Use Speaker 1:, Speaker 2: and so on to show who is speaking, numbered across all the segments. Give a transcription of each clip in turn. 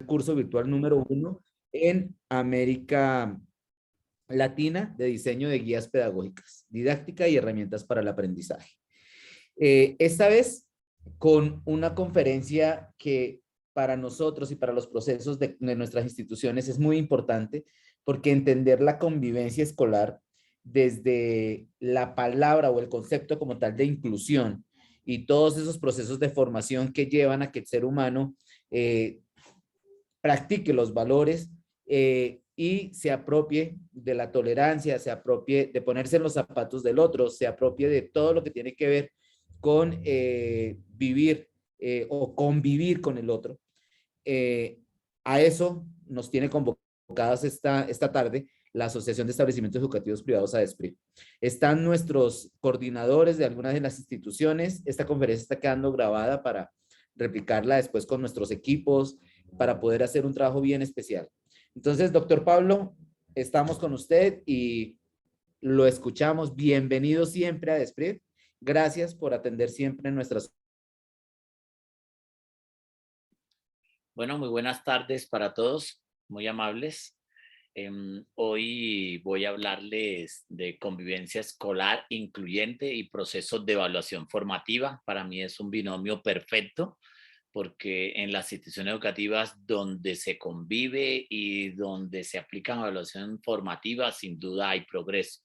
Speaker 1: curso virtual número 1 en América Latina de diseño de guías pedagógicas, didáctica y herramientas para el aprendizaje. Esta vez con una conferencia que para nosotros y para los procesos de nuestras instituciones es muy importante, porque entender la convivencia escolar desde la palabra o el concepto como tal de inclusión y todos esos procesos de formación que llevan a que el ser humano practique los valores y se apropie de la tolerancia, se apropie de ponerse en los zapatos del otro, se apropie de todo lo que tiene que ver con vivir o convivir con el otro. A eso nos tiene convocadas esta tarde la Asociación de Establecimientos Educativos Privados, ADESPRI. Están nuestros coordinadores de algunas de las instituciones. Esta conferencia está quedando grabada para replicarla después con nuestros equipos, para poder hacer un trabajo bien especial. Entonces, doctor Pablo, estamos con usted y lo escuchamos. Bienvenido siempre a ADESPRI. Gracias por atender siempre nuestras.
Speaker 2: Bueno, muy buenas tardes para todos, muy amables. Hoy voy a hablarles de convivencia escolar incluyente y procesos de evaluación formativa. Para mí es un binomio perfecto porque en las instituciones educativas donde se convive y donde se aplican evaluación formativa, sin duda hay progreso.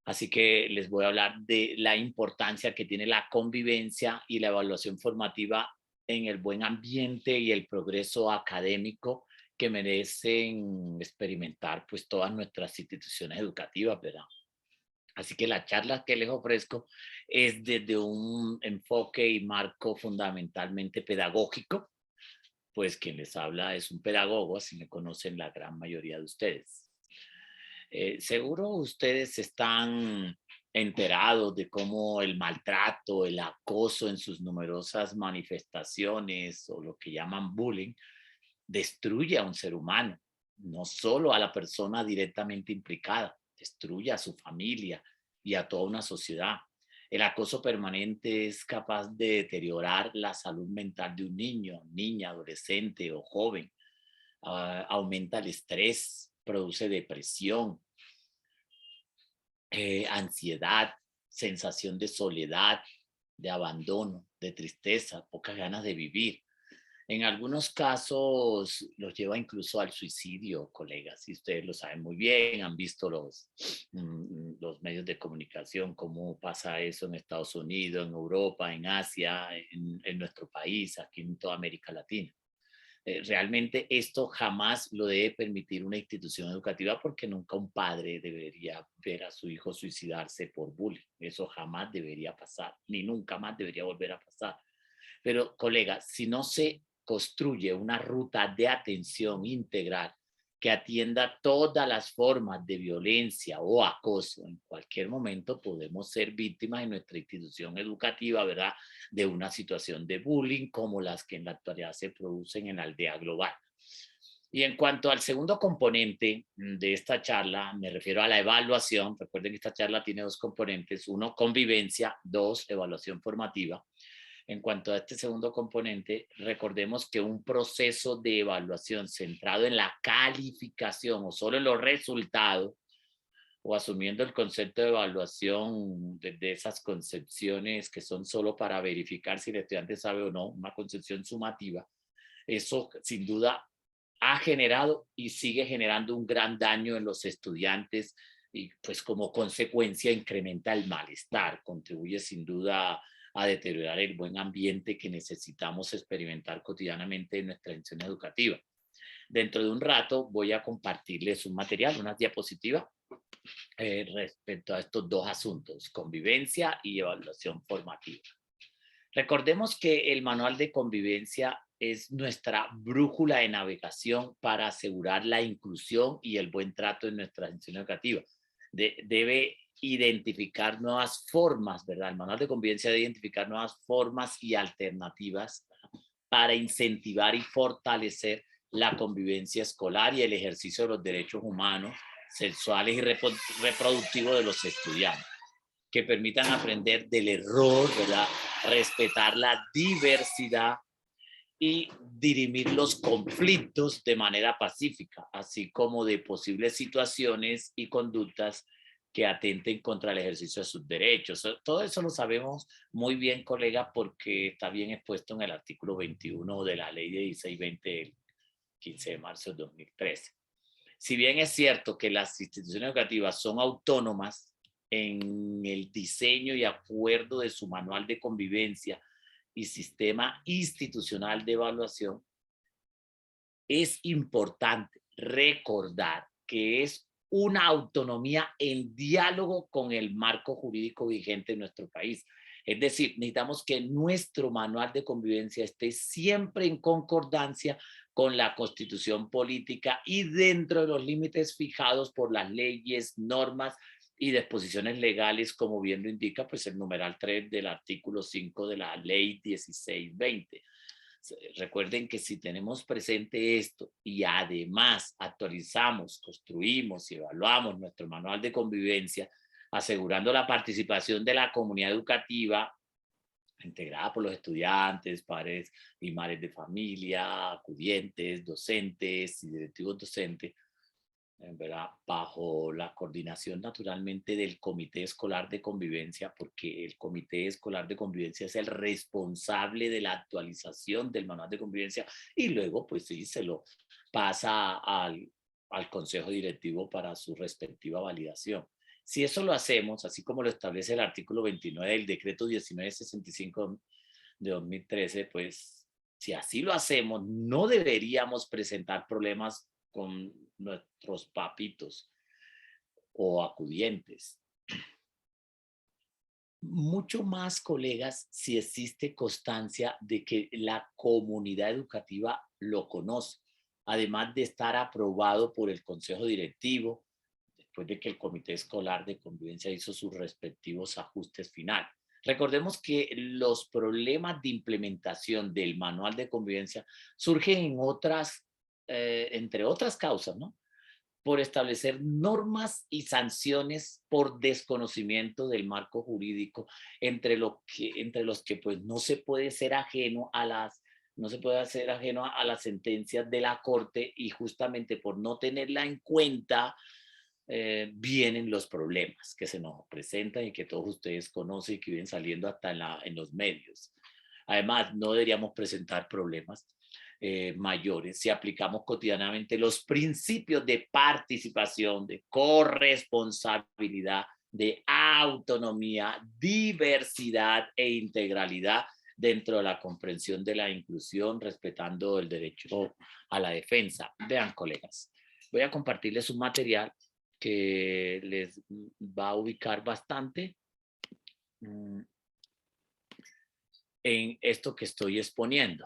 Speaker 2: Así que les voy a hablar de la importancia que tiene la convivencia y la evaluación formativa en el buen ambiente y el progreso académico que merecen experimentar pues todas nuestras instituciones educativas, ¿verdad? Así que la charla que les ofrezco es desde un enfoque y marco fundamentalmente pedagógico, pues quien les habla es un pedagogo, así me conocen la gran mayoría de ustedes. Seguro ustedes están enterados de cómo el maltrato, el acoso en sus numerosas manifestaciones o lo que llaman bullying, destruye a un ser humano, no solo a la persona directamente implicada, destruye a su familia y a toda una sociedad. El acoso permanente es capaz de deteriorar la salud mental de un niño, niña, adolescente o joven. Aumenta el estrés, produce depresión, ansiedad, sensación de soledad, de abandono, de tristeza, pocas ganas de vivir. En algunos casos los lleva incluso al suicidio, colegas, y ustedes lo saben muy bien, han visto los medios de comunicación, cómo pasa eso en Estados Unidos, en Europa, en Asia, en nuestro país, aquí en toda América Latina. Realmente esto jamás lo debe permitir una institución educativa porque nunca un padre debería ver a su hijo suicidarse por bullying. Eso jamás debería pasar, ni nunca más debería volver a pasar. Pero, colegas, si no se construye una ruta de atención integral que atienda todas las formas de violencia o acoso, en cualquier momento podemos ser víctimas en nuestra institución educativa, ¿verdad?, de una situación de bullying como las que en la actualidad se producen en la aldea global. Y en cuanto al segundo componente de esta charla, me refiero a la evaluación. Recuerden que esta charla tiene dos componentes: uno, convivencia; dos, evaluación formativa. En cuanto a este segundo componente, recordemos que un proceso de evaluación centrado en la calificación o solo en los resultados, o asumiendo el concepto de evaluación de esas concepciones que son solo para verificar si el estudiante sabe o no, una concepción sumativa, eso sin duda ha generado y sigue generando un gran daño en los estudiantes y pues como consecuencia incrementa el malestar, contribuye sin duda a deteriorar el buen ambiente que necesitamos experimentar cotidianamente en nuestra institución educativa. Dentro de un rato voy a compartirles un material, una diapositiva, respecto a estos dos asuntos, convivencia y evaluación formativa. Recordemos que el manual de convivencia es nuestra brújula de navegación para asegurar la inclusión y el buen trato en nuestra institución educativa. Debe identificar nuevas formas, ¿verdad? El manual de convivencia debe identificar nuevas formas y alternativas para incentivar y fortalecer la convivencia escolar y el ejercicio de los derechos humanos, sexuales y reproductivos de los estudiantes, que permitan aprender del error, ¿verdad?, respetar la diversidad y dirimir los conflictos de manera pacífica, así como de posibles situaciones y conductas que atenten contra el ejercicio de sus derechos. Todo eso lo sabemos muy bien, colega, porque está bien expuesto en el artículo 21 de la ley de 1620 del 15 de marzo de 2013. Si bien es cierto que las instituciones educativas son autónomas en el diseño y acuerdo de su manual de convivencia y sistema institucional de evaluación, es importante recordar que es una autonomía en diálogo con el marco jurídico vigente en nuestro país. Es decir, necesitamos que nuestro manual de convivencia esté siempre en concordancia con la Constitución política y dentro de los límites fijados por las leyes, normas y disposiciones legales, como bien lo indica pues el numeral 3 del artículo 5 de la ley 1620. Recuerden que si tenemos presente esto y además actualizamos, construimos y evaluamos nuestro manual de convivencia, asegurando la participación de la comunidad educativa integrada por los estudiantes, padres y madres de familia, acudientes, docentes y directivos docentes, ¿verdad? Bajo la coordinación naturalmente del Comité Escolar de Convivencia, porque el Comité Escolar de Convivencia es el responsable de la actualización del manual de convivencia y luego pues sí se lo pasa al Consejo Directivo para su respectiva validación. Si eso lo hacemos, así como lo establece el artículo 29 del decreto 1965 de 2013, pues si así lo hacemos, no deberíamos presentar problemas con nuestros papitos o acudientes. Mucho más, colegas, si existe constancia de que la comunidad educativa lo conoce, además de estar aprobado por el Consejo Directivo, después de que el Comité Escolar de Convivencia hizo sus respectivos ajustes finales. Recordemos que los problemas de implementación del manual de convivencia surgen en otras, entre otras causas, ¿no? Por establecer normas y sanciones por desconocimiento del marco jurídico, entre los que pues no se puede ser ajeno a las sentencias de la Corte, y justamente por no tenerla en cuenta vienen los problemas que se nos presentan y que todos ustedes conocen y que vienen saliendo hasta en los medios. Además, no deberíamos presentar problemas mayores si aplicamos cotidianamente los principios de participación, de corresponsabilidad, de autonomía, diversidad e integralidad dentro de la comprensión de la inclusión, respetando el derecho a la defensa. Vean, colegas, voy a compartirles un material que les va a ubicar bastante en esto que estoy exponiendo.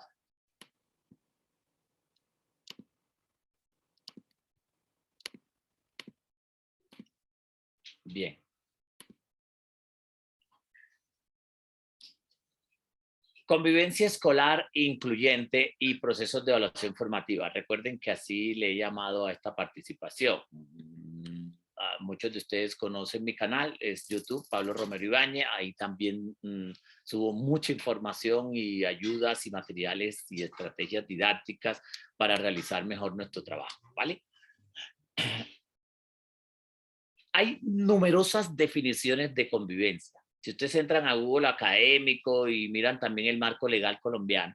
Speaker 2: Bien. Convivencia escolar incluyente y procesos de evaluación formativa. Recuerden que así le he llamado a esta participación. Muchos de ustedes conocen mi canal, es YouTube, Pablo Romero Ibáñez. Ahí también subo mucha información y ayudas y materiales y estrategias didácticas para realizar mejor nuestro trabajo, ¿vale? Hay numerosas definiciones de convivencia. Si ustedes entran a Google académico y miran también el marco legal colombiano,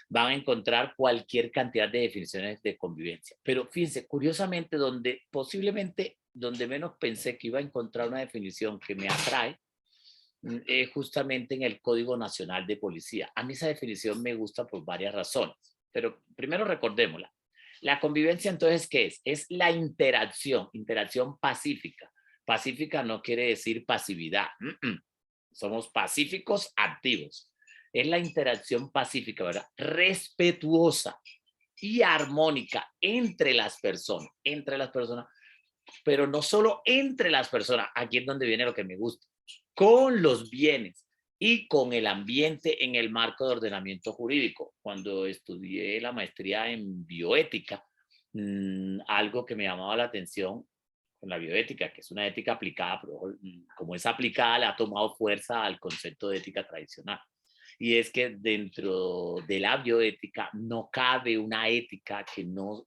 Speaker 2: van a encontrar cualquier cantidad de definiciones de convivencia. Pero fíjense, curiosamente, donde menos pensé que iba a encontrar una definición que me atrae, justamente en el Código Nacional de Policía. A mí esa definición me gusta por varias razones, pero primero recordémosla. La convivencia, entonces, ¿qué es? Es la interacción pacífica. Pacífica no quiere decir pasividad. Somos pacíficos activos. Es la interacción pacífica, ¿verdad? Respetuosa y armónica entre las personas, pero no solo entre las personas, aquí es donde viene lo que me gusta, con los bienes y con el ambiente en el marco de ordenamiento jurídico. Cuando estudié la maestría en bioética, algo que me llamaba la atención con la bioética, que es una ética aplicada, pero como es aplicada, le ha tomado fuerza al concepto de ética tradicional. y es que dentro de la bioética no cabe una ética que no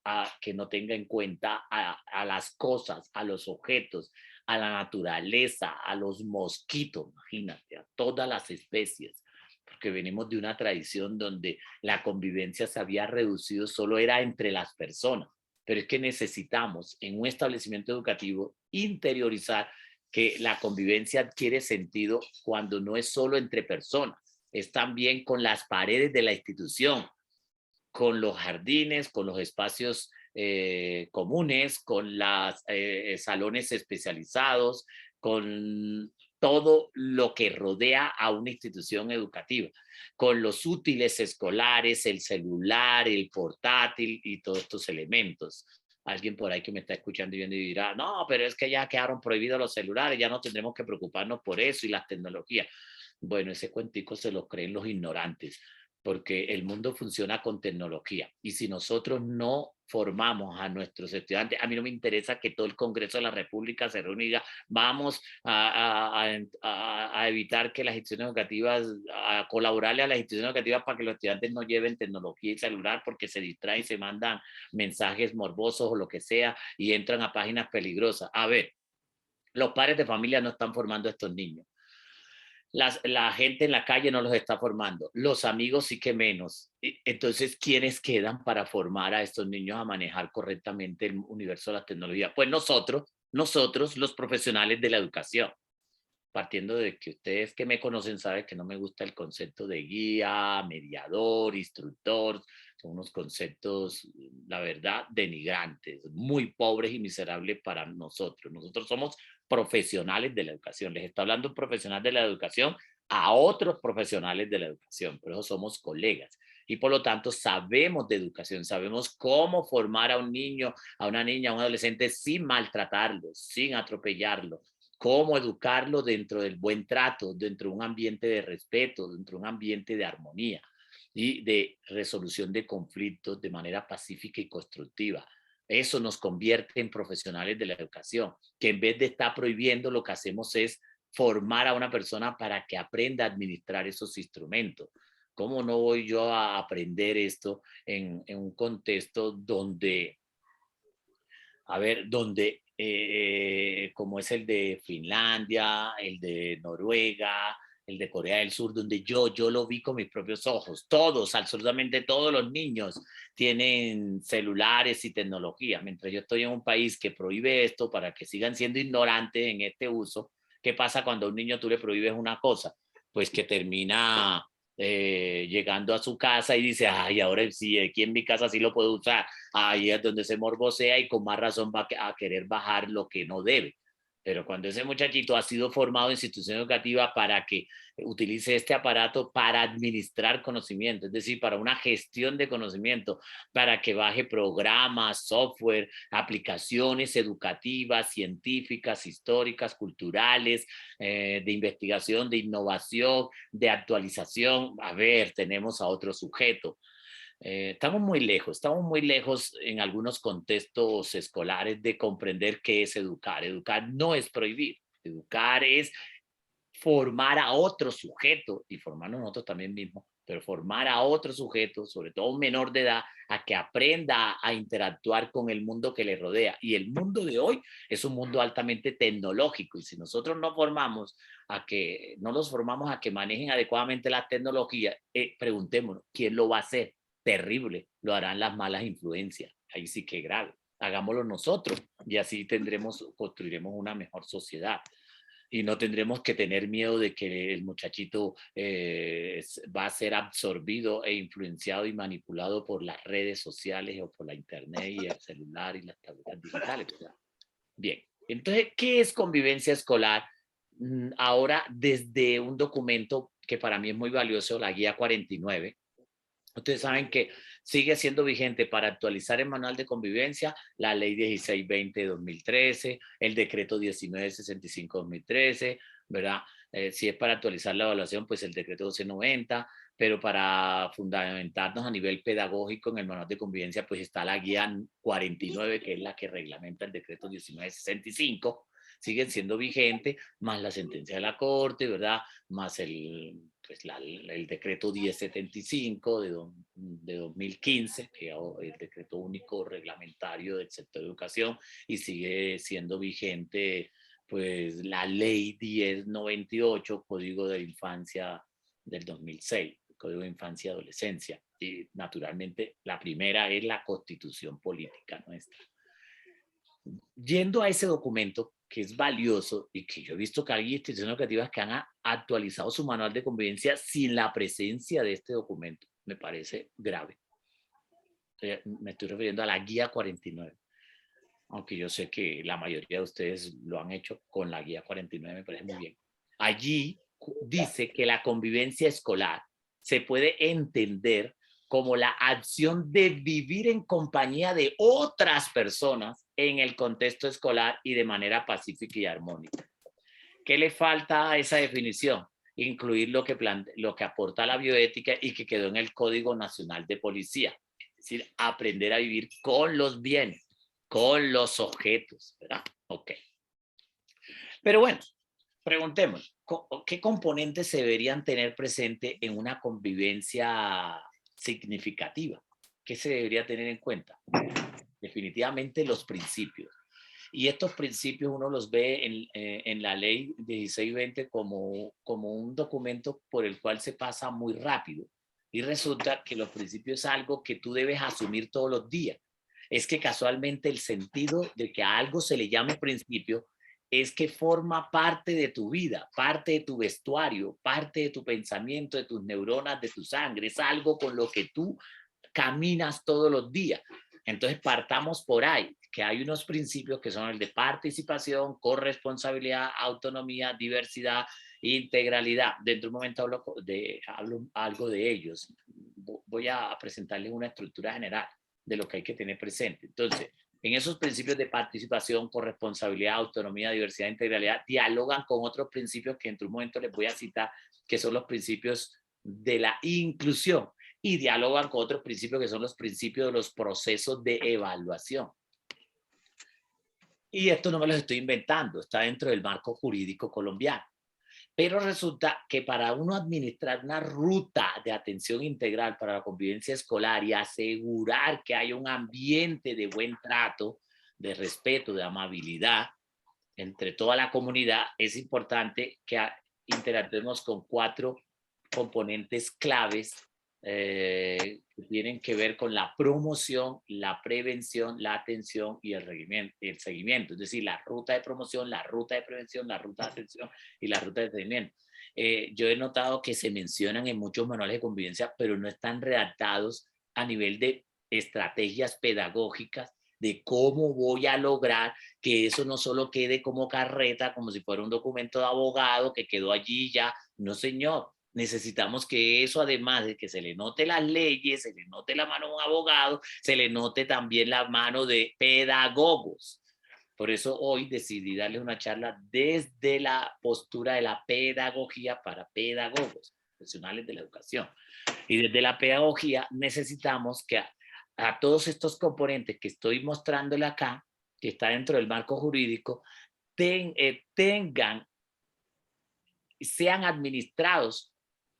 Speaker 2: tenga en cuenta a las cosas, a los objetos, a la naturaleza, a los mosquitos, imagínate, a todas las especies, porque venimos de una tradición donde la convivencia se había reducido, solo era entre las personas, pero es que necesitamos en un establecimiento educativo interiorizar que la convivencia adquiere sentido cuando no es solo entre personas, es también con las paredes de la institución, con los jardines, con los espacios comunes, con los salones especializados, con todo lo que rodea a una institución educativa, con los útiles escolares, el celular, el portátil y todos estos elementos. Alguien por ahí que me está escuchando y viendo y dirá, no, pero es que ya quedaron prohibidos los celulares, ya no tendremos que preocuparnos por eso y las tecnologías. Bueno, ese cuentico se lo creen los ignorantes, porque el mundo funciona con tecnología. Y si nosotros no formamos a nuestros estudiantes, a mí no me interesa que todo el Congreso de la República se reúna y diga, vamos a evitar que las instituciones educativas, a colaborarle a las instituciones educativas para que los estudiantes no lleven tecnología y celular porque se distraen, se mandan mensajes morbosos o lo que sea y entran a páginas peligrosas. A ver, los padres de familia no están formando a estos niños. La gente en la calle no los está formando, los amigos sí que menos. Entonces, ¿quiénes quedan para formar a estos niños a manejar correctamente el universo de la tecnología? Pues nosotros los profesionales de la educación. Partiendo de que ustedes que me conocen saben que no me gusta el concepto de guía, mediador, instructor, son unos conceptos, la verdad, denigrantes, muy pobres y miserables para nosotros. Nosotros somos profesionales de la educación. Les está hablando un profesional de la educación a otros profesionales de la educación, por eso somos colegas. Y por lo tanto sabemos de educación, sabemos cómo formar a un niño, a una niña, a un adolescente sin maltratarlo, sin atropellarlo, cómo educarlo dentro del buen trato, dentro de un ambiente de respeto, dentro de un ambiente de armonía y de resolución de conflictos de manera pacífica y constructiva. Eso nos convierte en profesionales de la educación, que en vez de estar prohibiendo, lo que hacemos es formar a una persona para que aprenda a administrar esos instrumentos. ¿Cómo no voy yo a aprender esto en un contexto donde, a ver, donde como es el de Finlandia, el de Noruega, el de Corea del Sur, donde yo lo vi con mis propios ojos. Todos, absolutamente todos los niños tienen celulares y tecnología. Mientras yo estoy en un país que prohíbe esto para que sigan siendo ignorantes en este uso, ¿qué pasa cuando a un niño tú le prohíbes una cosa? Pues que termina llegando a su casa y dice, ay, ahora sí, aquí en mi casa sí lo puedo usar. Ahí es donde se morbosea y con más razón va a querer bajar lo que no debe. Pero cuando ese muchachito ha sido formado en institución educativa para que utilice este aparato para administrar conocimiento, es decir, para una gestión de conocimiento, para que baje programas, software, aplicaciones educativas, científicas, históricas, culturales, de investigación, de innovación, de actualización. A ver, tenemos a otro sujeto. Estamos muy lejos en algunos contextos escolares de comprender qué es educar. Educar no es prohibir, educar es formar a otro sujeto y formarnos nosotros también mismos, pero formar a otro sujeto, sobre todo un menor de edad, a que aprenda a interactuar con el mundo que le rodea. Y el mundo de hoy es un mundo altamente tecnológico y si nosotros no los formamos a que manejen adecuadamente las tecnologías, preguntémonos, ¿quién lo va a hacer? Terrible, lo harán las malas influencias. Ahí sí que grave. Hagámoslo nosotros y así construiremos una mejor sociedad y no tendremos que tener miedo de que el muchachito va a ser absorbido e influenciado y manipulado por las redes sociales o por la internet y el celular y las tabletas digitales, ¿verdad? Bien, entonces, ¿qué es convivencia escolar? Ahora, desde un documento que para mí es muy valioso, la Guía 49, ustedes saben que sigue siendo vigente para actualizar el manual de convivencia la ley 1620 de 2013, el decreto 1965 de 2013, ¿verdad? Si es para actualizar la evaluación, pues el decreto 1290, pero para fundamentarnos a nivel pedagógico en el manual de convivencia, pues está la guía 49, que es la que reglamenta el decreto 1965, siguen siendo vigentes, más la sentencia de la Corte, ¿verdad? Más pues el decreto 1075 de 2015, que es el decreto único reglamentario del sector de educación, y sigue siendo vigente pues la ley 1098, Código de Infancia del 2006, Código de Infancia y Adolescencia. Y naturalmente la primera es la Constitución Política nuestra. Yendo a ese documento, que es valioso y que yo he visto que hay instituciones educativas que han actualizado su manual de convivencia sin la presencia de este documento, me parece grave. Me estoy refiriendo a la guía 49, aunque yo sé que la mayoría de ustedes lo han hecho con la guía 49, me parece muy bien. Allí dice que la convivencia escolar se puede entender como la acción de vivir en compañía de otras personas en el contexto escolar y de manera pacífica y armónica. ¿Qué le falta a esa definición? Incluir lo que aporta la bioética y que quedó en el Código Nacional de Policía. Es decir, aprender a vivir con los bienes, con los objetos, ¿verdad? Ok. Pero bueno, preguntemos, ¿qué componentes se deberían tener presente en una convivencia significativa? ¿Qué se debería tener en cuenta? Definitivamente los principios. Y estos principios uno los ve en la ley 1620 como un documento por el cual se pasa muy rápido. Y resulta que los principios es algo que tú debes asumir todos los días. Es que casualmente el sentido de que a algo se le llame principio es que forma parte de tu vida, parte de tu vestuario, parte de tu pensamiento, de tus neuronas, de tu sangre. Es algo con lo que tú caminas todos los días. Entonces partamos por ahí, que hay unos principios que son el de participación, corresponsabilidad, autonomía, diversidad, integralidad. Dentro de un momento hablo algo de ellos. Voy a presentarles una estructura general de lo que hay que tener presente. Entonces, en esos principios de participación, corresponsabilidad, autonomía, diversidad, integralidad, dialogan con otros principios que dentro de un momento les voy a citar, que son los principios de la inclusión, y dialogan con otros principios que son los principios de los procesos de evaluación. Y esto no me los estoy inventando, está dentro del marco jurídico colombiano. Pero resulta que para uno administrar una ruta de atención integral para la convivencia escolar y asegurar que haya un ambiente de buen trato, de respeto, de amabilidad entre toda la comunidad, es importante que interactuemos con 4 componentes claves que tienen que ver con la promoción, la prevención, la atención y el seguimiento. Es decir, la ruta de promoción, la ruta de prevención, la ruta de atención y la ruta de seguimiento. Yo he notado que se mencionan en muchos manuales de convivencia, pero no están redactados a nivel de estrategias pedagógicas de cómo voy a lograr que eso no solo quede como carreta, como si fuera un documento de abogado que quedó allí ya. No, señor. Necesitamos que eso, además de que se le note las leyes, se le note la mano de un abogado, se le note también la mano de pedagogos. Por eso hoy decidí darles una charla desde la postura de la pedagogía para pedagogos, profesionales de la educación. Y desde la pedagogía necesitamos que a todos estos componentes que estoy mostrándole acá, que está dentro del marco jurídico, tengan, sean administrados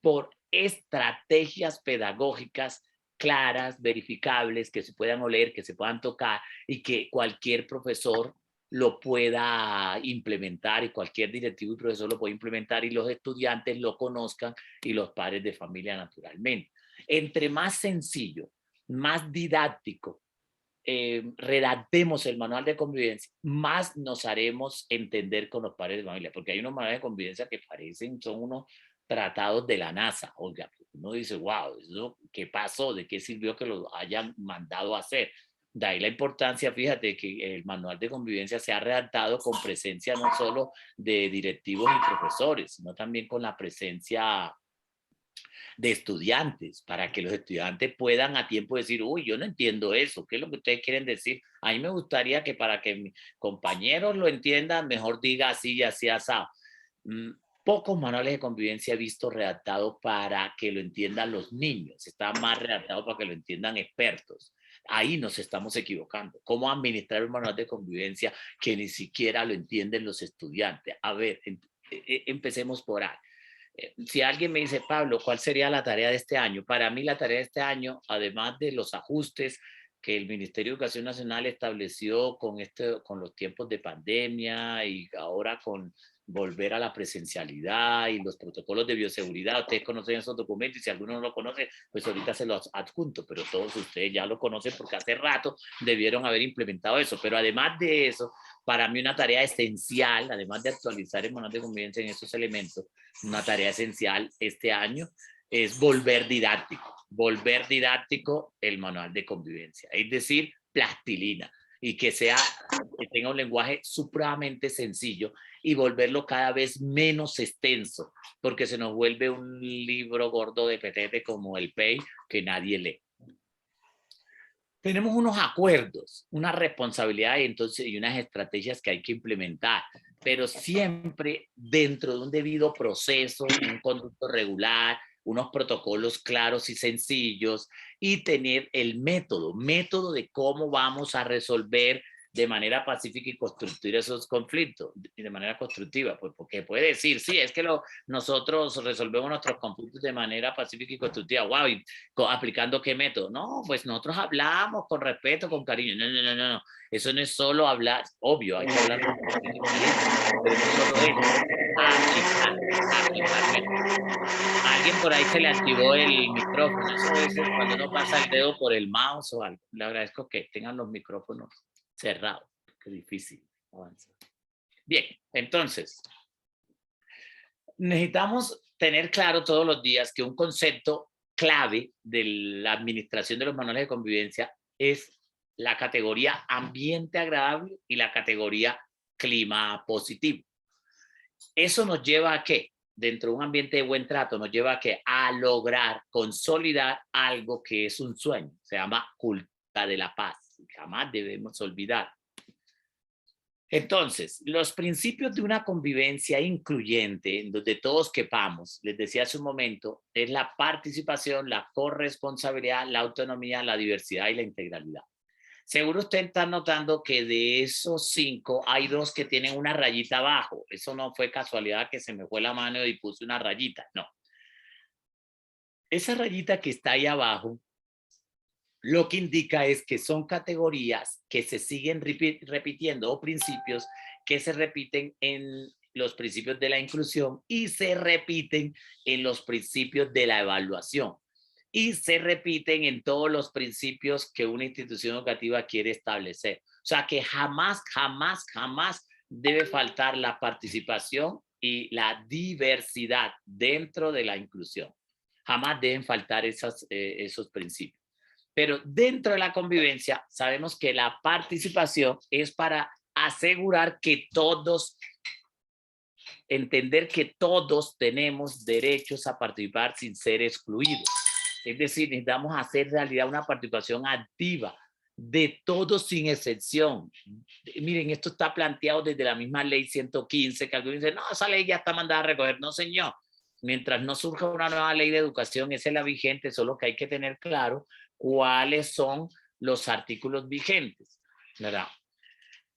Speaker 2: por estrategias pedagógicas claras, verificables, que se puedan oler, que se puedan tocar y que cualquier profesor lo pueda implementar, y cualquier directivo y profesor lo puede implementar, y los estudiantes lo conozcan y los padres de familia naturalmente. Entre más sencillo, más didáctico redactemos el manual de convivencia, más nos haremos entender con los padres de familia, porque hay unos manuales de convivencia que parecen, son unos tratados de la NASA. Oiga, uno dice, wow, ¿eso qué pasó? ¿De qué sirvió que lo hayan mandado a hacer? De ahí la importancia, fíjate, que el manual de convivencia se ha redactado con presencia no solo de directivos y profesores, sino también con la presencia de estudiantes, para que los estudiantes puedan a tiempo decir, uy, yo no entiendo eso, ¿qué es lo que ustedes quieren decir? A mí me gustaría que para que mis compañeros lo entiendan, mejor diga así y así, así. Pocos manuales de convivencia he visto redactados para que lo entiendan los niños, está más redactado para que lo entiendan expertos. Ahí nos estamos equivocando. ¿Cómo administrar un manual de convivencia que ni siquiera lo entienden los estudiantes? A ver, empecemos por ahí. Si alguien me dice, Pablo, ¿cuál sería la tarea de este año? Para mí la tarea de este año, además de los ajustes que el Ministerio de Educación Nacional estableció con los tiempos de pandemia y ahora con volver a la presencialidad y los protocolos de bioseguridad. Ustedes conocen esos documentos y si alguno no lo conoce, pues ahorita se los adjunto, pero todos ustedes ya lo conocen porque hace rato debieron haber implementado eso. Pero además de eso, para mí una tarea esencial, además de actualizar el manual de convivencia en esos elementos, una tarea esencial este año es volver didáctico el manual de convivencia, es decir, plastilina, y que tenga un lenguaje supremamente sencillo y volverlo cada vez menos extenso, porque se nos vuelve un libro gordo de petete como el PEI que nadie lee. Tenemos unos acuerdos, una responsabilidad y unas estrategias que hay que implementar, pero siempre dentro de un debido proceso, un conducto regular, unos protocolos claros y sencillos y tener el método de cómo vamos a resolver de manera pacífica y construir esos conflictos de manera constructiva, pues porque puede decir, sí, es que nosotros resolvemos nuestros conflictos de manera pacífica y constructiva, wow, y aplicando qué método, no, pues nosotros hablamos con respeto, con cariño, no, eso no es solo hablar, obvio, hay que hablar con respeto y cariño, pero no solo eso, aplicar métodos. A alguien por ahí se le activó el micrófono, eso a veces cuando uno pasa el dedo por el mouse o algo, le agradezco que tengan los micrófonos cerrado, qué difícil avanzar. Bien, entonces, necesitamos tener claro todos los días que un concepto clave de la administración de los manuales de convivencia es la categoría ambiente agradable y la categoría clima positivo. Eso nos lleva a qué? Dentro de un ambiente de buen trato, nos lleva a qué? A lograr consolidar algo que es un sueño, se llama cultura de la paz. Jamás debemos olvidar. Entonces, los principios de una convivencia incluyente, en donde todos quepamos, les decía hace un momento, es la participación, la corresponsabilidad, la autonomía, la diversidad y la integralidad. Seguro usted está notando que de esos 5 hay 2 que tienen una rayita abajo. Eso no fue casualidad que se me fue la mano y puse una rayita, no. Esa rayita que está ahí abajo lo que indica es que son categorías que se siguen repitiendo o principios que se repiten en los principios de la inclusión y se repiten en los principios de la evaluación y se repiten en todos los principios que una institución educativa quiere establecer. O sea que jamás debe faltar la participación y la diversidad dentro de la inclusión. Jamás deben faltar esos principios. Pero dentro de la convivencia sabemos que la participación es para asegurar que todos, entender que todos tenemos derechos a participar sin ser excluidos. Es decir, necesitamos hacer realidad una participación activa de todos sin excepción. Miren, esto está planteado desde la misma ley 115, que algunos dicen, no, esa ley ya está mandada a recoger. No, señor. Mientras no surja una nueva ley de educación, esa es la vigente, solo que hay que tener claro cuáles son los artículos vigentes, ¿verdad?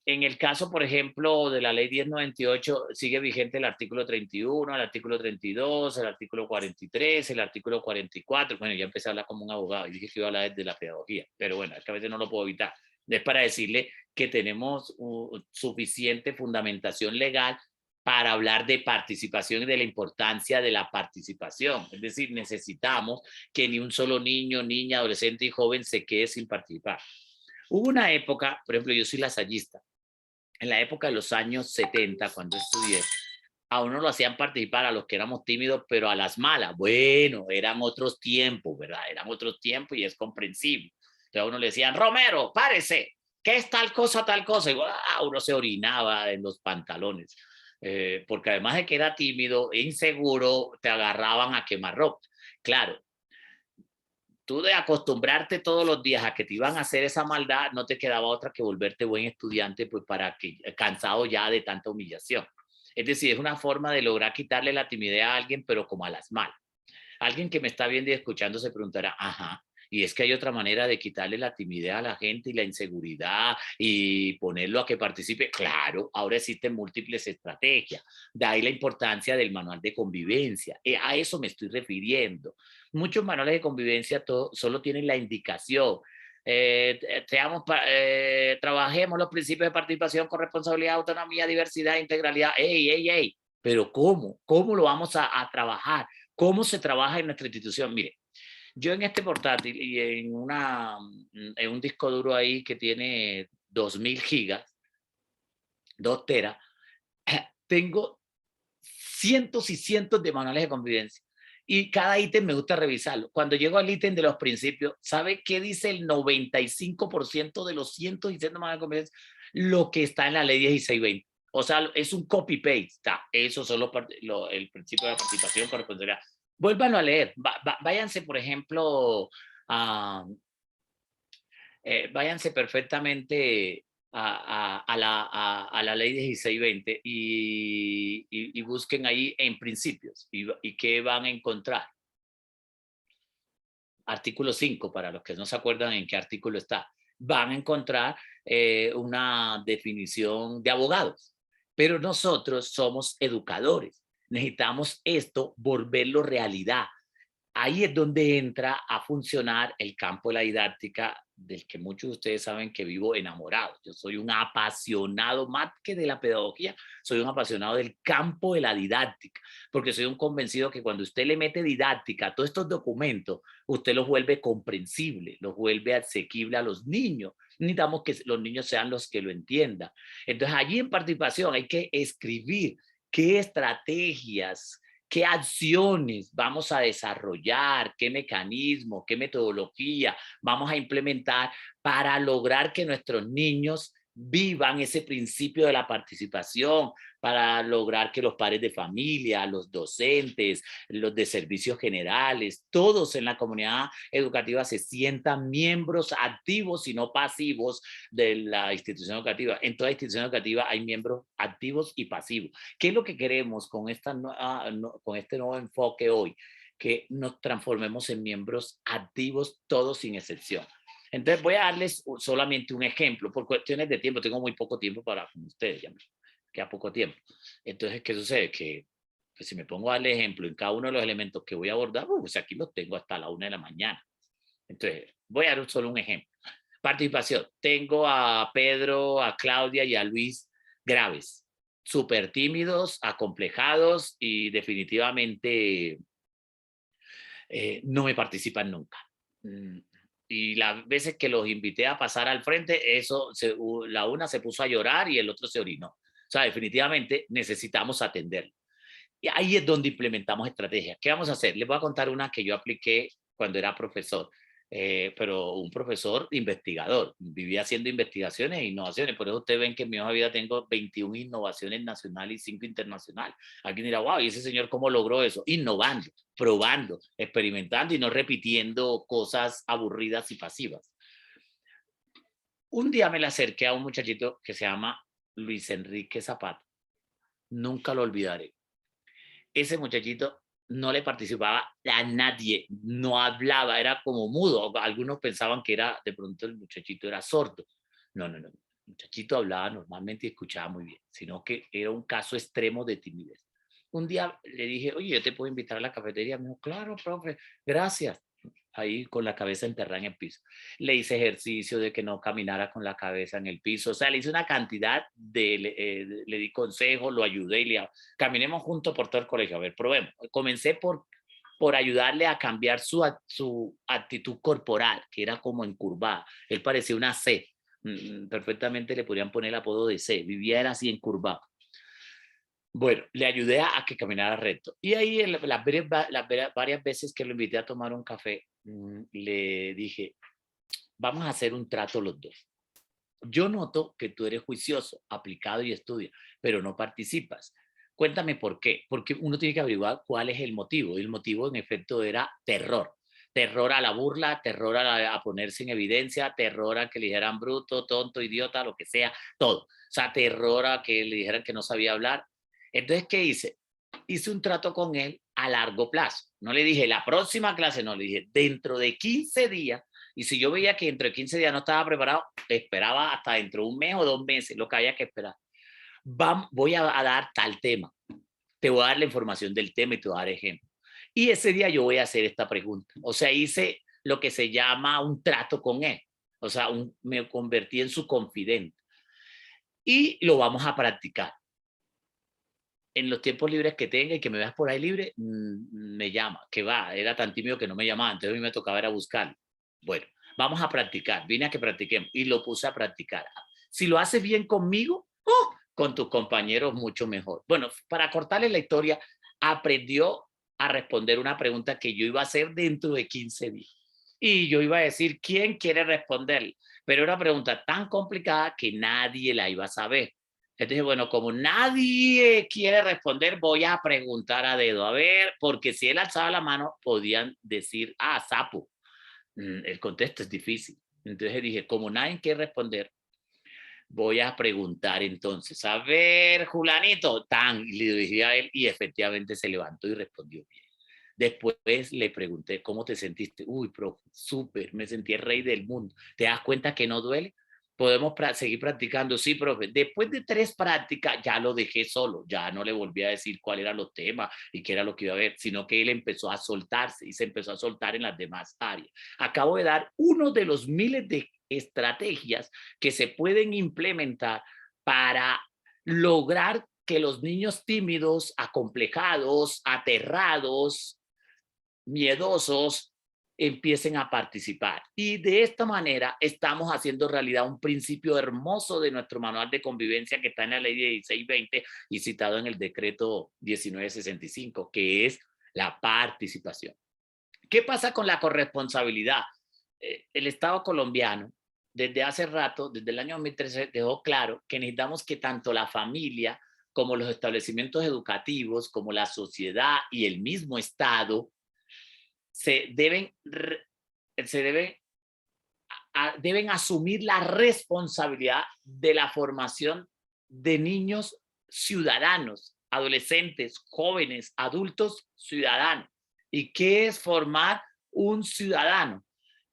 Speaker 2: En el caso, por ejemplo, de la ley 1098, sigue vigente el artículo 31, el artículo 32, el artículo 43, el artículo 44. Bueno, ya empecé a hablar como un abogado y dije que iba a hablar desde la pedagogía, pero bueno, es que a veces no lo puedo evitar. Es para decirle que tenemos suficiente fundamentación legal para hablar de participación y de la importancia de la participación. Es decir, necesitamos que ni un solo niño, niña, adolescente y joven se quede sin participar. Hubo una época, por ejemplo, yo soy lasallista, en la época de los años 70, cuando estudié, a uno lo hacían participar a los que éramos tímidos, pero a las malas. Bueno, eran otros tiempos, ¿verdad? Eran otros tiempos y es comprensible. Entonces a uno le decían, Romero, párese, ¿qué es tal cosa, tal cosa? Y uno se orinaba en los pantalones. Porque además de que era tímido e inseguro, te agarraban a quemarropa. Claro, tú de acostumbrarte todos los días a que te iban a hacer esa maldad, no te quedaba otra que volverte buen estudiante, pues para que cansado ya de tanta humillación. Es decir, es una forma de lograr quitarle la timidez a alguien, pero como a las malas. Alguien que me está viendo y escuchando se preguntará, ajá, Y es que hay otra manera de quitarle la timidez a la gente y la inseguridad y ponerlo a que participe. Claro, ahora existen múltiples estrategias. De ahí la importancia del manual de convivencia. A eso me estoy refiriendo. Muchos manuales de convivencia solo tienen la indicación. Trabajemos los principios de participación, corresponsabilidad, autonomía, diversidad, integralidad. ¡Ey, ey, ey! Pero ¿cómo? ¿Cómo lo vamos a trabajar? ¿Cómo se trabaja en nuestra institución? Mire, yo en este portátil y en un disco duro ahí que tiene 2000 gigas, 2 teras, tengo cientos y cientos de manuales de convivencia. Y cada ítem me gusta revisarlo. Cuando llego al ítem de los principios, ¿sabe qué dice el 95% de los cientos y cientos de manuales de convivencia? Lo que está en la ley 1620. O sea, es un copy-paste. Eso son el principio de la participación, corresponsabilidad. Vuélvanlo a leer. Váyanse, por ejemplo, váyanse perfectamente a la ley 1620 y busquen ahí en principios y qué van a encontrar. Artículo 5, para los que no se acuerdan en qué artículo está. Van a encontrar una definición de abogados, pero nosotros somos educadores. Necesitamos esto, volverlo realidad. Ahí es donde entra a funcionar el campo de la didáctica, del que muchos de ustedes saben que vivo enamorado. Yo soy un apasionado, más que de la pedagogía, soy un apasionado del campo de la didáctica, porque soy un convencido que cuando usted le mete didáctica a todos estos documentos, usted los vuelve comprensible, los vuelve asequible a los niños. Necesitamos que los niños sean los que lo entiendan. Entonces, allí en participación hay que escribir qué estrategias, qué acciones vamos a desarrollar, qué mecanismo, qué metodología vamos a implementar para lograr que nuestros niños vivan ese principio de la participación, para lograr que los padres de familia, los docentes, los de servicios generales, todos en la comunidad educativa se sientan miembros activos y no pasivos de la institución educativa. En toda institución educativa hay miembros activos y pasivos. ¿Qué es lo que queremos con este nuevo enfoque hoy? Que nos transformemos en miembros activos, todos sin excepción. Entonces voy a darles solamente un ejemplo, por cuestiones de tiempo, tengo muy poco tiempo para con ustedes, ya me queda poco tiempo. Entonces, ¿qué sucede? Que pues, si me pongo a darle ejemplo en cada uno de los elementos que voy a abordar, pues aquí los tengo hasta la 1 de la mañana. Entonces, voy a dar solo un ejemplo. Participación. Tengo a Pedro, a Claudia y a Luis graves, súper tímidos, acomplejados y definitivamente no me participan nunca. Y las veces que los invité a pasar al frente, la una se puso a llorar y el otro se orinó. O sea, definitivamente necesitamos atenderlo. Y ahí es donde implementamos estrategias. ¿Qué vamos a hacer? Les voy a contar una que yo apliqué cuando era profesor, pero un profesor investigador. Vivía haciendo investigaciones e innovaciones. Por eso ustedes ven que en mi hoja de vida tengo 21 innovaciones nacionales y 5 internacionales. Alguien dirá, wow, ¿y ese señor cómo logró eso? Innovando, probando, experimentando y no repitiendo cosas aburridas y pasivas. Un día me le acerqué a un muchachito que se llama Luis Enrique Zapata. Nunca lo olvidaré. Ese muchachito no le participaba a nadie, no hablaba, era como mudo. Algunos pensaban que era, de pronto el muchachito era sordo. No. El muchachito hablaba normalmente y escuchaba muy bien, sino que era un caso extremo de timidez. Un día le dije, oye, ¿yo te puedo invitar a la cafetería? Me dijo, claro, profe, gracias. Ahí con la cabeza enterrada en el piso. Le hice ejercicio de que no caminara con la cabeza en el piso. O sea, le hice una cantidad le di consejos, lo ayudé y caminemos juntos por todo el colegio. A ver, probemos. Comencé por ayudarle a cambiar su actitud corporal, que era como encurvada. Él parecía una C. Perfectamente le podrían poner el apodo de C. Vivía era así encurvado. Bueno, le ayudé a que caminara recto. Y ahí varias veces que lo invité a tomar un café, le dije, vamos a hacer un trato los dos. Yo noto que tú eres juicioso, aplicado y estudias, pero no participas. Cuéntame por qué. Porque uno tiene que averiguar cuál es el motivo. Y el motivo, en efecto, era terror. Terror a la burla, terror a ponerse en evidencia, terror a que le dijeran bruto, tonto, idiota, lo que sea, todo. O sea, terror a que le dijeran que no sabía hablar. Entonces, ¿qué hice? Hice un trato con él a largo plazo. No le dije la próxima clase, no, le dije dentro de 15 días. Y si yo veía que dentro de 15 días no estaba preparado, esperaba hasta dentro de un mes o 2 meses, lo que había que esperar. Voy a dar tal tema. Te voy a dar la información del tema y te voy a dar ejemplo. Y ese día yo voy a hacer esta pregunta. O sea, hice lo que se llama un trato con él. O sea, me convertí en su confidente. Y lo vamos a practicar. En los tiempos libres que tenga y que me veas por ahí libre, me llama, que va, era tan tímido que no me llamaba, entonces a mí me tocaba ir a buscarlo. Bueno, vamos a practicar, vine a que practiquemos y lo puse a practicar. Si lo haces bien conmigo, con tus compañeros mucho mejor. Bueno, para cortarle la historia, aprendió a responder una pregunta que yo iba a hacer dentro de 15 días. Y yo iba a decir, ¿quién quiere responderle? Pero era una pregunta tan complicada que nadie la iba a saber. Entonces, bueno, como nadie quiere responder, voy a preguntar a dedo. A ver, porque si él alzaba la mano, podían decir, sapo. El contexto es difícil. Entonces dije, como nadie quiere responder, voy a preguntar entonces. A ver, Julanito, y le dije a él y efectivamente se levantó y respondió bien. Después le pregunté, ¿cómo te sentiste? Uy, profe, súper, me sentí el rey del mundo. ¿Te das cuenta que no duele? Podemos seguir practicando. Sí, profe. Después de 3 prácticas ya lo dejé solo, ya no le volví a decir cuáles eran los temas y qué era lo que iba a ver, sino que él empezó a soltarse y se empezó a soltar en las demás áreas. Acabo de dar uno de los miles de estrategias que se pueden implementar para lograr que los niños tímidos, acomplejados, aterrados, miedosos, empiecen a participar. Y de esta manera estamos haciendo realidad un principio hermoso de nuestro manual de convivencia que está en la ley 1620 y citado en el decreto 1965, que es la participación. ¿Qué pasa con la corresponsabilidad? El Estado colombiano, desde hace rato, desde el año 2013, dejó claro que necesitamos que tanto la familia como los establecimientos educativos, como la sociedad y el mismo Estado deben asumir la responsabilidad de la formación de niños ciudadanos, adolescentes, jóvenes, adultos ciudadanos. ¿Y qué es formar un ciudadano?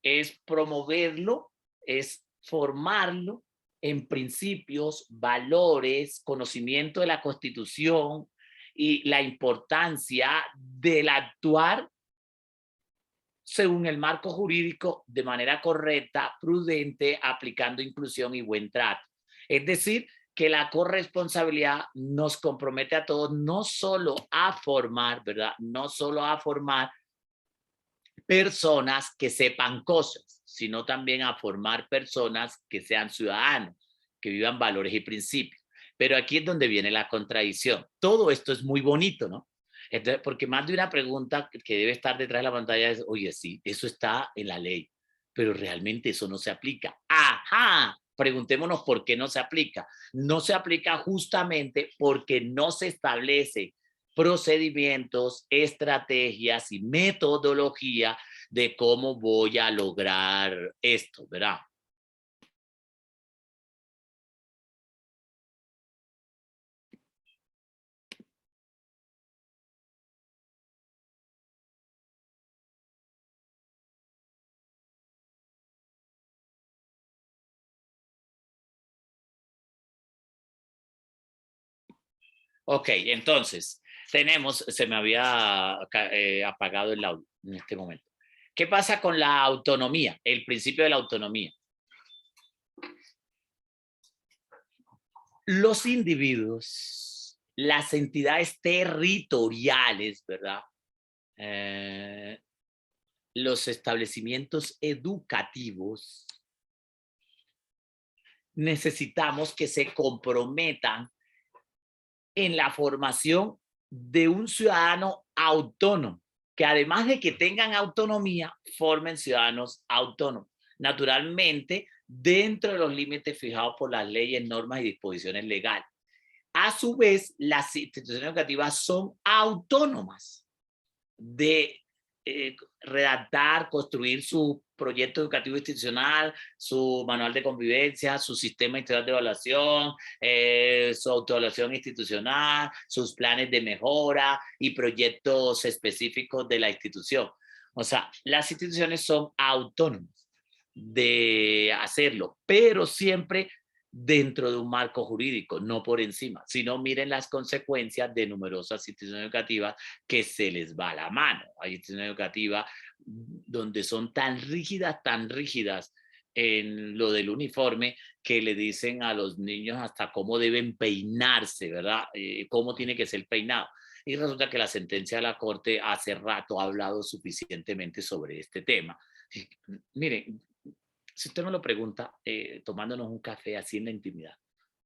Speaker 2: Es promoverlo, es formarlo en principios, valores, conocimiento de la Constitución y la importancia del actuar según el marco jurídico de manera correcta, prudente, aplicando inclusión y buen trato. Es decir, que la corresponsabilidad nos compromete a todos no solo a formar, ¿verdad? No solo a formar personas que sepan cosas, sino también a formar personas que sean ciudadanos, que vivan valores y principios. Pero aquí es donde viene la contradicción. Todo esto es muy bonito, ¿no? Entonces, porque más de una pregunta que debe estar detrás de la pantalla es, oye, sí, eso está en la ley, pero realmente eso no se aplica. ¡Ajá! Preguntémonos por qué no se aplica. No se aplica justamente porque no se establece procedimientos, estrategias y metodología de cómo voy a lograr esto, ¿verdad? Ok, entonces, se me había apagado el audio en este momento. ¿Qué pasa con la autonomía? El principio de la autonomía. Los individuos, las entidades territoriales, ¿verdad? Los establecimientos educativos, necesitamos que se comprometan en la formación de un ciudadano autónomo, que además de que tengan autonomía, formen ciudadanos autónomos. Naturalmente, dentro de los límites fijados por las leyes, normas y disposiciones legales. A su vez, las instituciones educativas son autónomas de redactar, construir sus proyecto educativo institucional, su manual de convivencia, su sistema integral de evaluación, su autoevaluación institucional, sus planes de mejora y proyectos específicos de la institución. O sea, las instituciones son autónomas de hacerlo, pero siempre dentro de un marco jurídico, no por encima, sino miren las consecuencias de numerosas instituciones educativas que se les va la mano. Hay instituciones educativas donde son tan rígidas en lo del uniforme, que le dicen a los niños hasta cómo deben peinarse, ¿verdad? Cómo tiene que ser el peinado. Y resulta que la sentencia de la Corte hace rato ha hablado suficientemente sobre este tema. Miren, si usted me lo pregunta, tomándonos un café así en la intimidad,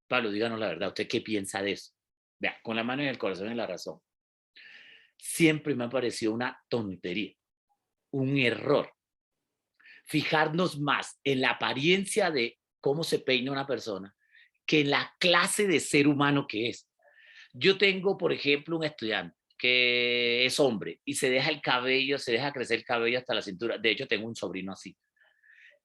Speaker 2: Pablo, díganos la verdad, ¿usted qué piensa de eso? Vea, con la mano en el corazón y la razón. Siempre me ha parecido una tontería, un error, fijarnos más en la apariencia de cómo se peina una persona que en la clase de ser humano que es. Yo tengo, por ejemplo, un estudiante que es hombre y se deja el cabello, se deja crecer el cabello hasta la cintura. De hecho, tengo un sobrino así.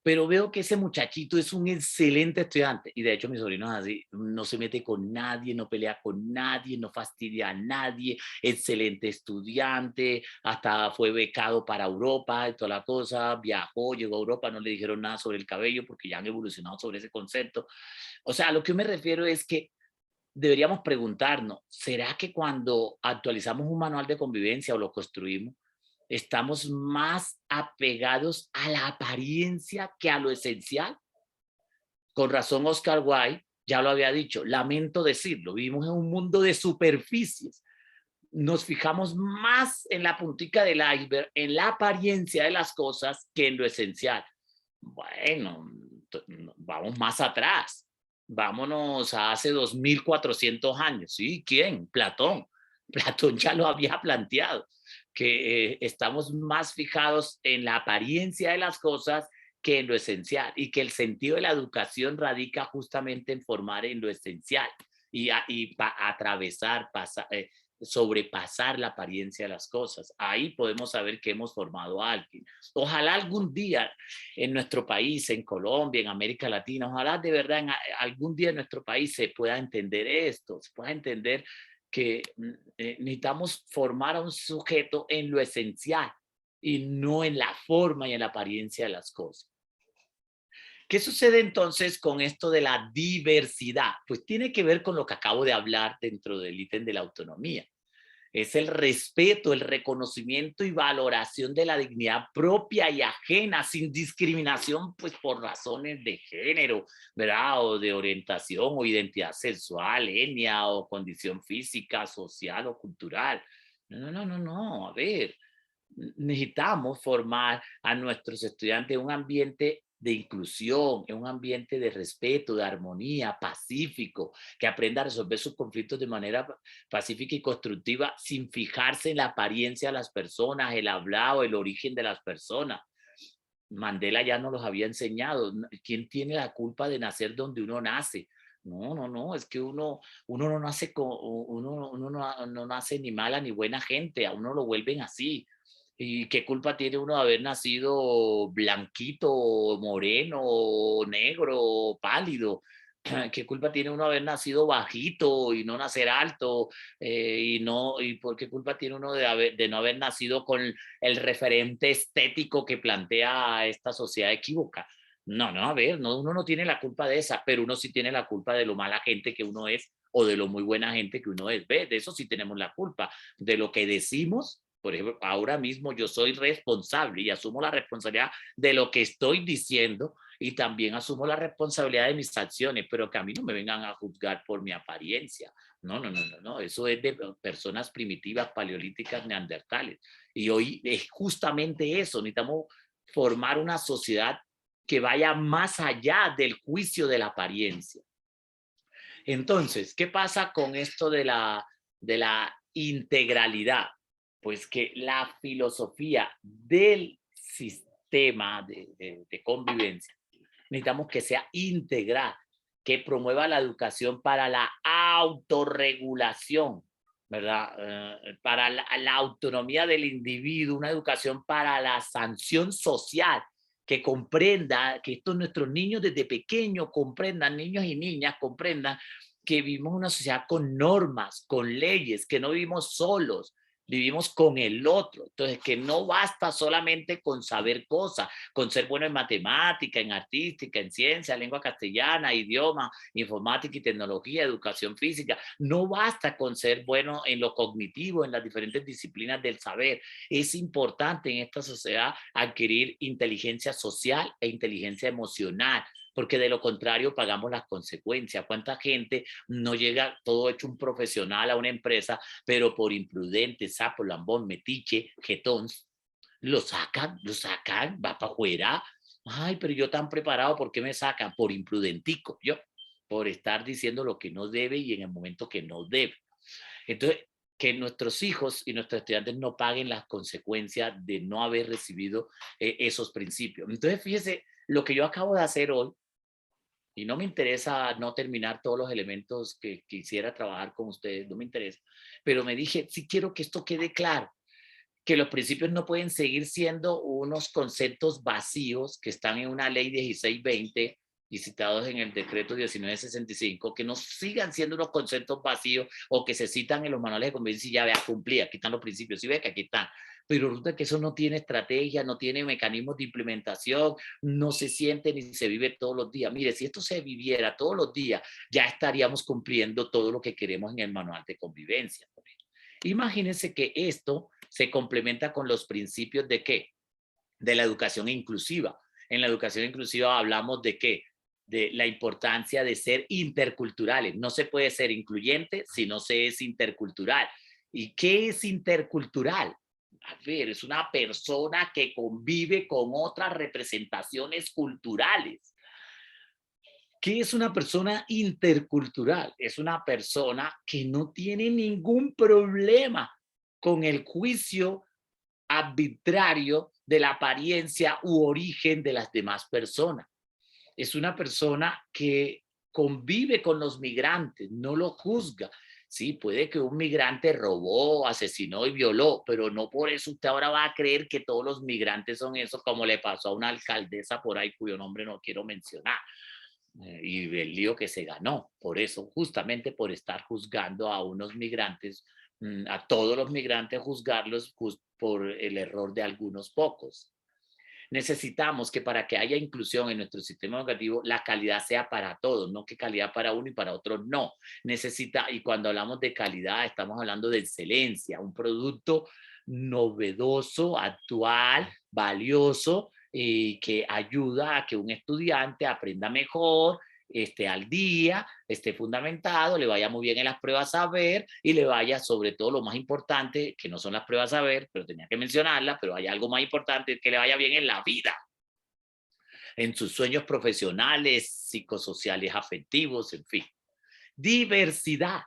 Speaker 2: Pero veo que ese muchachito es un excelente estudiante. Y de hecho mi sobrino es así, no se mete con nadie, no pelea con nadie, no fastidia a nadie, excelente estudiante, hasta fue becado para Europa y toda la cosa, viajó, llegó a Europa, no le dijeron nada sobre el cabello porque ya han evolucionado sobre ese concepto. O sea, a lo que yo me refiero es que deberíamos preguntarnos, ¿será que cuando actualizamos un manual de convivencia o lo construimos, estamos más apegados a la apariencia que a lo esencial? Con razón Oscar Wilde ya lo había dicho, lamento decirlo, vivimos en un mundo de superficies. Nos fijamos más en la puntica del iceberg, en la apariencia de las cosas, que en lo esencial. Bueno, vamos más atrás. Vámonos a hace 2400 años. ¿Sí? ¿Quién? Platón. Platón ya lo había planteado, que estamos más fijados en la apariencia de las cosas que en lo esencial, y que el sentido de la educación radica justamente en formar en lo esencial y atravesar, sobrepasar la apariencia de las cosas. Ahí podemos saber que hemos formado a alguien. Ojalá algún día en nuestro país, en Colombia, en América Latina, ojalá de verdad algún día en nuestro país se pueda entender esto, se pueda entender que necesitamos formar a un sujeto en lo esencial y no en la forma y en la apariencia de las cosas. ¿Qué sucede entonces con esto de la diversidad? Pues tiene que ver con lo que acabo de hablar dentro del ítem de la autonomía. Es el respeto, el reconocimiento y valoración de la dignidad propia y ajena, sin discriminación, pues por razones de género, ¿verdad? O de orientación o identidad sexual, etnia o condición física, social o cultural. No, a ver, necesitamos formar a nuestros estudiantes en un ambiente de inclusión, en un ambiente de respeto, de armonía, pacífico, que aprenda a resolver sus conflictos de manera pacífica y constructiva, sin fijarse en la apariencia de las personas, el hablado, el origen de las personas. Mandela ya nos los había enseñado. ¿Quién tiene la culpa de nacer donde uno nace? No, es que uno no nace uno no nace ni mala ni buena gente, a uno lo vuelven así. ¿Y qué culpa tiene uno de haber nacido blanquito, moreno, negro, pálido? ¿Qué culpa tiene uno de haber nacido bajito y no nacer alto? ¿Y por qué culpa tiene uno de no haber nacido con el referente estético que plantea esta sociedad equívoca? No, a ver, uno no tiene la culpa de esa, pero uno sí tiene la culpa de lo mala gente que uno es o de lo muy buena gente que uno es. ¿Ves? De eso sí tenemos la culpa. De lo que decimos, por ejemplo, ahora mismo yo soy responsable y asumo la responsabilidad de lo que estoy diciendo, y también asumo la responsabilidad de mis acciones, pero que a mí no me vengan a juzgar por mi apariencia. No, eso es de personas primitivas, paleolíticas, neandertales. Y hoy es justamente eso, necesitamos formar una sociedad que vaya más allá del juicio de la apariencia. Entonces, ¿qué pasa con esto de la integralidad? Pues que la filosofía del sistema de convivencia necesitamos que sea integral, que promueva la educación para la autorregulación, ¿verdad? Para la autonomía del individuo, una educación para la sanción social, que comprenda, que estos nuestros niños desde pequeños comprendan, niños y niñas comprendan que vivimos una sociedad con normas, con leyes, que no vivimos solos, vivimos con el otro. Entonces, que no basta solamente con saber cosas, con ser bueno en matemática, en artística, en ciencia, lengua castellana, idioma, informática y tecnología, educación física. No basta con ser bueno en lo cognitivo, en las diferentes disciplinas del saber. Es importante en esta sociedad adquirir inteligencia social e inteligencia emocional, porque de lo contrario pagamos las consecuencias. ¿Cuánta gente no llega todo hecho un profesional a una empresa, pero por imprudente, sapo, lambón, metiche, jetón, lo sacan, va para afuera? Ay, pero yo tan preparado, ¿por qué me sacan? Por imprudentico, yo, por estar diciendo lo que no debe y en el momento que no debe. Entonces, que nuestros hijos y nuestros estudiantes no paguen las consecuencias de no haber recibido esos principios. Entonces, fíjese, lo que yo acabo de hacer hoy, y no me interesa no terminar todos los elementos que quisiera trabajar con ustedes, no me interesa, pero me dije, sí quiero que esto quede claro, que los principios no pueden seguir siendo unos conceptos vacíos que están en una ley 1620 y citados en el decreto 1965, que no sigan siendo unos conceptos vacíos o que se citan en los manuales de convivencia y ya vea, cumplí, aquí están los principios, sí ve que aquí están, pero resulta que eso no tiene estrategia, no tiene mecanismos de implementación, no se siente ni se vive todos los días. Mire, si esto se viviera todos los días, ya estaríamos cumpliendo todo lo que queremos en el manual de convivencia. Imagínense que esto se complementa con los principios de ¿qué? De la educación inclusiva. En la educación inclusiva hablamos de ¿qué? De la importancia de ser interculturales. No se puede ser incluyente si no se es intercultural. ¿Y qué es intercultural? A ver, es una persona que convive con otras representaciones culturales. ¿Qué es una persona intercultural? Es una persona que no tiene ningún problema con el juicio arbitrario de la apariencia u origen de las demás personas. Es una persona que convive con los migrantes, no lo juzga. Sí, puede que un migrante robó, asesinó y violó, pero no por eso usted ahora va a creer que todos los migrantes son eso, como le pasó a una alcaldesa por ahí cuyo nombre no quiero mencionar. Y el lío que se ganó, por eso, justamente por estar juzgando a unos migrantes, a todos los migrantes, juzgarlos por el error de algunos pocos. Necesitamos que para que haya inclusión en nuestro sistema educativo, la calidad sea para todos, no que calidad para uno y para otro no. Necesita, y cuando hablamos de calidad, estamos hablando de excelencia, un producto novedoso, actual, valioso, que ayuda a que un estudiante aprenda mejor, esté al día, esté fundamentado, le vaya muy bien en las pruebas a ver y le vaya sobre todo lo más importante, que no son las pruebas a ver, pero tenía que mencionarla, pero hay algo más importante, que le vaya bien en la vida, en sus sueños profesionales, psicosociales, afectivos, en fin. Diversidad.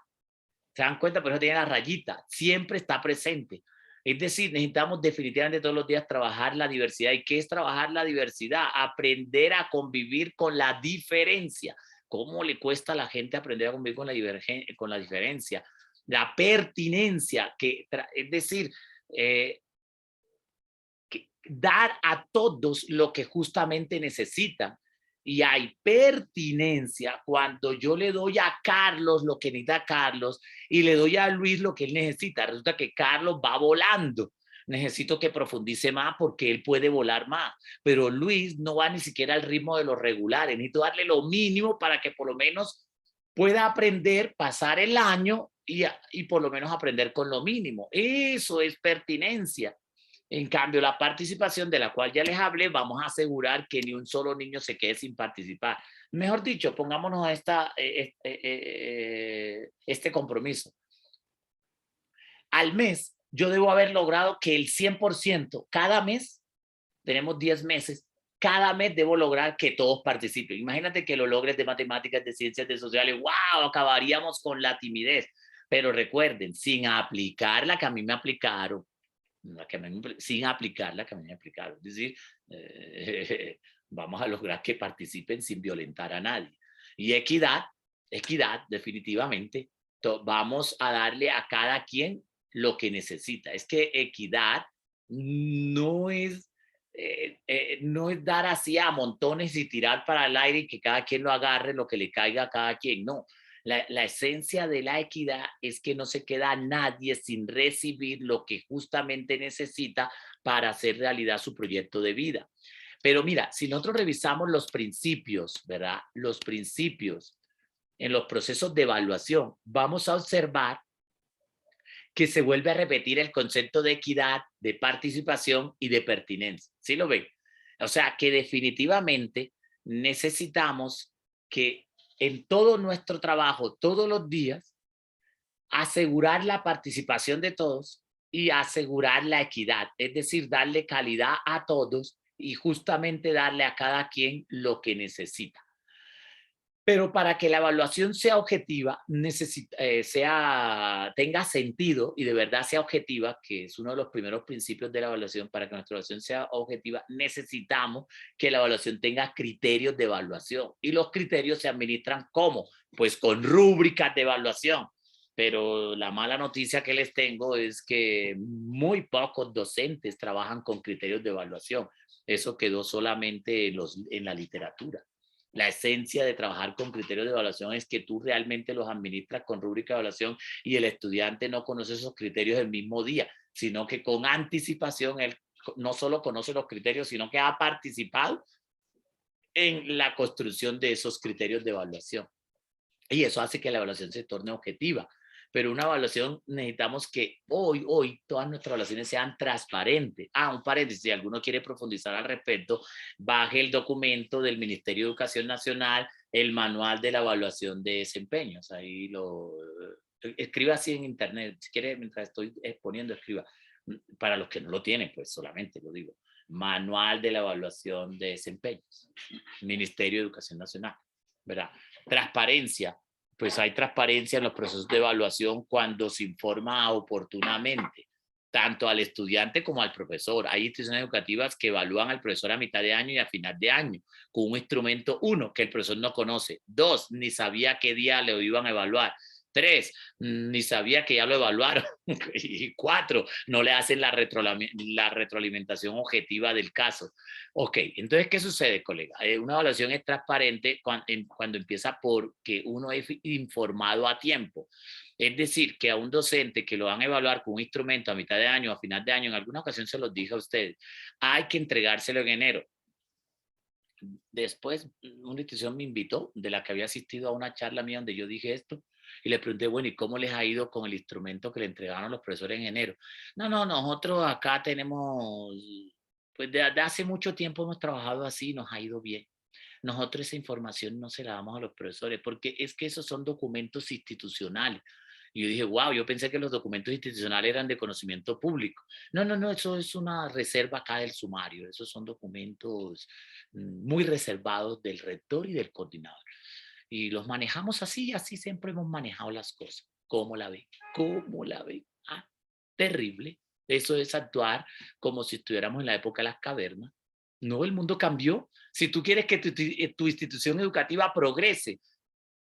Speaker 2: ¿Se dan cuenta? Por eso tiene la rayita. Siempre está presente. Es decir, necesitamos definitivamente todos los días trabajar la diversidad. ¿Y qué es trabajar la diversidad? Aprender a convivir con la diferencia. ¿Cómo le cuesta a la gente aprender a convivir con la diferencia? La pertinencia, es decir, dar a todos lo que justamente necesitan. Y hay pertinencia cuando yo le doy a Carlos lo que necesita Carlos y le doy a Luis lo que él necesita. Resulta que Carlos va volando. Necesito que profundice más porque él puede volar más. Pero Luis no va ni siquiera al ritmo de los regulares. Necesito darle lo mínimo para que por lo menos pueda aprender, pasar el año y por lo menos aprender con lo mínimo. Eso es pertinencia. En cambio, la participación de la cual ya les hablé, vamos a asegurar que ni un solo niño se quede sin participar. Mejor dicho, pongámonos este compromiso. Al mes, yo debo haber logrado que el 100%, cada mes, tenemos 10 meses, cada mes debo lograr que todos participen. Imagínate que lo logres de matemáticas, de ciencias, de sociales, ¡wow! Acabaríamos con la timidez. Pero recuerden, sin aplicar la que a mí me aplicaron, sin aplicar la que a mí me aplicaron. Es decir, vamos a lograr que participen sin violentar a nadie. Y equidad, definitivamente, vamos a darle a cada quien lo que necesita. Es que equidad no es no es dar así a montones y tirar para el aire y que cada quien lo agarre, lo que le caiga a cada quien. No, la esencia de la equidad es que no se queda nadie sin recibir lo que justamente necesita para hacer realidad su proyecto de vida. Pero mira, si nosotros revisamos los principios, ¿verdad? Los principios en los procesos de evaluación, vamos a observar que se vuelve a repetir el concepto de equidad, de participación y de pertinencia. ¿Sí lo ven? O sea, que definitivamente necesitamos que en todo nuestro trabajo, todos los días, asegurar la participación de todos y asegurar la equidad, es decir, darle calidad a todos y justamente darle a cada quien lo que necesita. Pero para que la evaluación sea objetiva, tenga sentido y de verdad sea objetiva, que es uno de los primeros principios de la evaluación, para que nuestra evaluación sea objetiva, necesitamos que la evaluación tenga criterios de evaluación. Y los criterios se administran ¿cómo? Pues con rúbricas de evaluación. Pero la mala noticia que les tengo es que muy pocos docentes trabajan con criterios de evaluación. Eso quedó solamente en la literatura. La esencia de trabajar con criterios de evaluación es que tú realmente los administras con rúbrica de evaluación y el estudiante no conoce esos criterios el mismo día, sino que con anticipación él no solo conoce los criterios, sino que ha participado en la construcción de esos criterios de evaluación. Y eso hace que la evaluación se torne objetiva. Pero una evaluación necesitamos que hoy todas nuestras evaluaciones sean transparentes. Un paréntesis, si alguno quiere profundizar al respecto, baje el documento del Ministerio de Educación Nacional, el manual de la evaluación de desempeños. Ahí escriba así en internet, si quiere, mientras estoy exponiendo, escriba. Para los que no lo tienen, pues solamente lo digo. Manual de la evaluación de desempeños, Ministerio de Educación Nacional, ¿verdad? Transparencia. Pues hay transparencia en los procesos de evaluación cuando se informa oportunamente, tanto al estudiante como al profesor. Hay instituciones educativas que evalúan al profesor a mitad de año y a final de año, con un instrumento, 1, que el profesor no conoce, 2, ni sabía qué día le iban a evaluar, 3, ni sabía que ya lo evaluaron, y 4, no le hacen la retroalimentación objetiva del caso. Ok, entonces, ¿qué sucede, colega? Una evaluación es transparente cuando empieza porque uno es informado a tiempo. Es decir, que a un docente que lo van a evaluar con un instrumento a mitad de año, a final de año, en alguna ocasión se los dije a ustedes, hay que entregárselo en enero. Después, una institución me invitó, de la que había asistido a una charla mía donde yo dije esto, y le pregunté, bueno, ¿y cómo les ha ido con el instrumento que le entregaron los profesores en enero? No, nosotros acá tenemos, pues de hace mucho tiempo hemos trabajado así, nos ha ido bien. Nosotros esa información no se la damos a los profesores, porque es que esos son documentos institucionales. Y yo dije, wow, yo pensé que los documentos institucionales eran de conocimiento público. No, eso es una reserva acá del sumario. Esos son documentos muy reservados del rector y del coordinador. Y los manejamos así, así siempre hemos manejado las cosas. ¿Cómo la ven? ¿Cómo la ven? Terrible. Eso es actuar como si estuviéramos en la época de las cavernas. No, el mundo cambió. Si tú quieres que tu institución educativa progrese,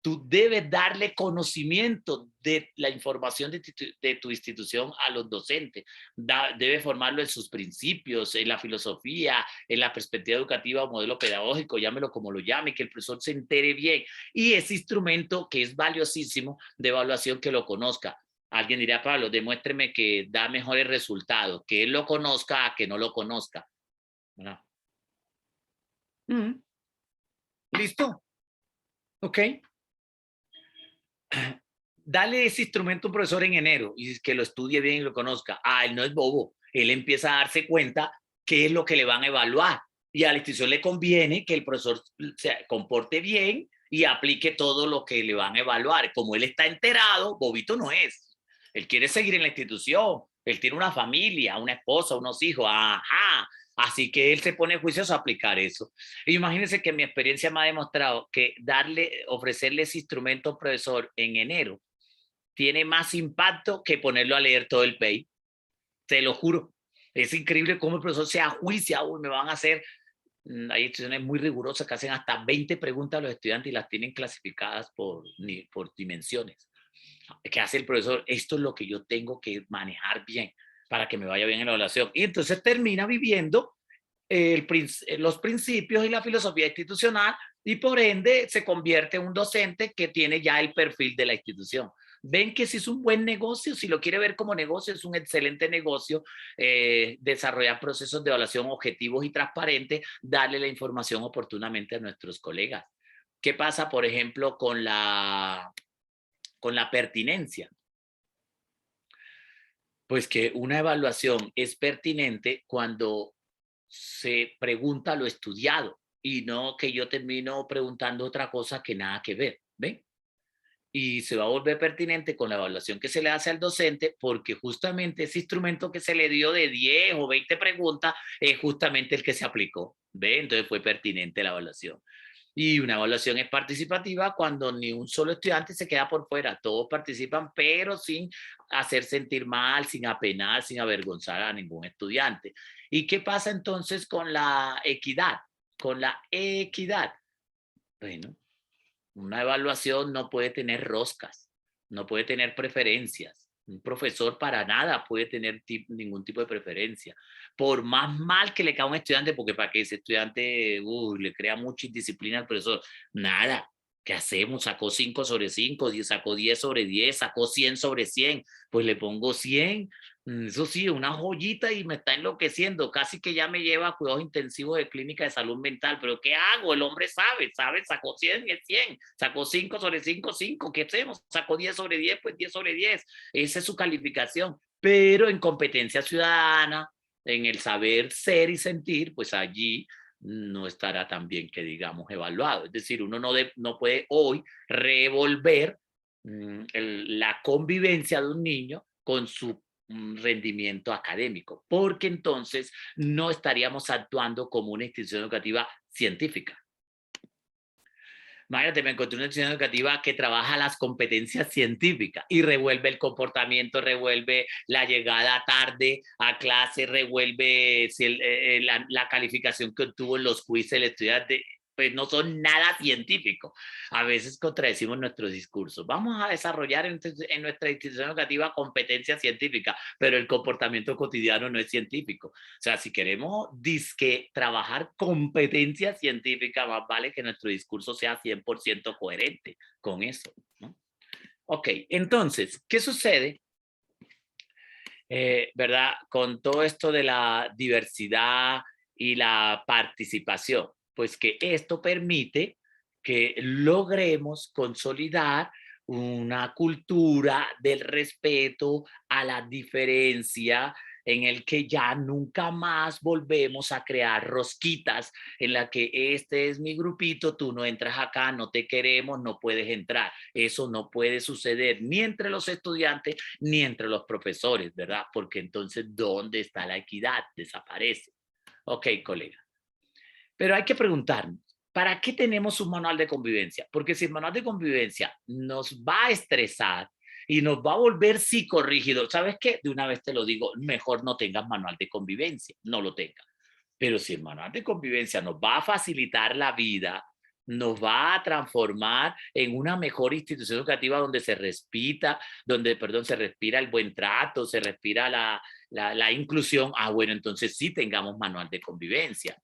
Speaker 2: tú debes darle conocimiento de la información de tu institución a los docentes. Debe formarlo en sus principios, en la filosofía, en la perspectiva educativa o modelo pedagógico, llámelo como lo llame, que el profesor se entere bien. Y ese instrumento que es valiosísimo de evaluación, que lo conozca. Alguien dirá, Pablo, demuéstreme que da mejores resultados, que él lo conozca a que no lo conozca. ¿No? ¿Listo? ¿Ok? Dale ese instrumento a un profesor en enero y que lo estudie bien y lo conozca. Él no es bobo. Él empieza a darse cuenta qué es lo que le van a evaluar. Y a la institución le conviene que el profesor se comporte bien y aplique todo lo que le van a evaluar. Como él está enterado, bobito no es. Él quiere seguir en la institución. Él tiene una familia, una esposa, unos hijos. Ajá. Así que él se pone juicioso a aplicar eso. Y imagínense que mi experiencia me ha demostrado que ofrecerle ese instrumento al profesor en enero tiene más impacto que ponerlo a leer todo el PEI. Te lo juro. Es increíble cómo el profesor se ajuicia. Me van a hacer. Hay instituciones muy rigurosas que hacen hasta 20 preguntas a los estudiantes y las tienen clasificadas por dimensiones. ¿Qué hace el profesor? Esto es lo que yo tengo que manejar bien para que me vaya bien en la evaluación. Y entonces termina viviendo los principios y la filosofía institucional, y por ende se convierte en un docente que tiene ya el perfil de la institución. Ven que si es un buen negocio, si lo quiere ver como negocio, es un excelente negocio, desarrollar procesos de evaluación objetivos y transparentes, darle la información oportunamente a nuestros colegas. ¿Qué pasa, por ejemplo, con la pertinencia? Pues que una evaluación es pertinente cuando se pregunta lo estudiado y no que yo termino preguntando otra cosa que nada que ver, ¿ven? Y se va a volver pertinente con la evaluación que se le hace al docente, porque justamente ese instrumento que se le dio de 10 o 20 preguntas es justamente el que se aplicó, ¿ve? Entonces fue pertinente la evaluación. Y una evaluación es participativa cuando ni un solo estudiante se queda por fuera, todos participan, pero sin hacer sentir mal, sin apenar, sin avergonzar a ningún estudiante. ¿Y qué pasa entonces con la equidad? Con la equidad. Bueno, una evaluación no puede tener roscas, no puede tener preferencias. Un profesor para nada puede tener ningún tipo de preferencia. Por más mal que le caiga a un estudiante, porque para que ese estudiante le crea mucha indisciplina al profesor, nada. ¿Qué hacemos? Sacó 5 sobre 5, sacó 10 sobre 10, sacó 100 sobre 100. Pues le pongo 100. Eso sí, una joyita y me está enloqueciendo. Casi que ya me lleva a cuidados intensivos de clínica de salud mental. Pero ¿qué hago? El hombre sabe, sacó 100 es 100. Sacó 5 sobre 5, 5. ¿Qué hacemos? Sacó 10 sobre 10, pues 10 sobre 10. Esa es su calificación. Pero en competencia ciudadana, en el saber ser y sentir, pues allí no estará tan bien que digamos evaluado. Es decir, uno no puede hoy revolver la convivencia de un niño con su rendimiento académico, porque entonces no estaríamos actuando como una institución educativa científica. Imagínate, me encontré una institución educativa que trabaja las competencias científicas y revuelve el comportamiento, revuelve la llegada tarde a clase, revuelve la calificación que obtuvo en los quizzes el estudiante. Pues no son nada científicos. A veces contradecimos nuestros discursos. Vamos a desarrollar en nuestra institución educativa competencias científicas, pero el comportamiento cotidiano no es científico. O sea, si queremos trabajar competencias científicas, más vale que nuestro discurso sea 100% coherente con eso, ¿no? Ok, entonces, ¿qué sucede? ¿Verdad? Con todo esto de la diversidad y la participación, pues que esto permite que logremos consolidar una cultura del respeto a la diferencia, en el que ya nunca más volvemos a crear rosquitas en la que este es mi grupito, tú no entras acá, no te queremos, no puedes entrar. Eso no puede suceder ni entre los estudiantes ni entre los profesores, ¿verdad? Porque entonces, ¿dónde está la equidad? Desaparece. Ok, colega. Pero hay que preguntarnos, ¿para qué tenemos un manual de convivencia? Porque si el manual de convivencia nos va a estresar y nos va a volver psicorrígido, ¿sabes qué? De una vez te lo digo, mejor no tengas manual de convivencia, no lo tengas. Pero si el manual de convivencia nos va a facilitar la vida, nos va a transformar en una mejor institución educativa donde se respira, se respira el buen trato, se respira la inclusión, bueno, entonces sí tengamos manual de convivencia.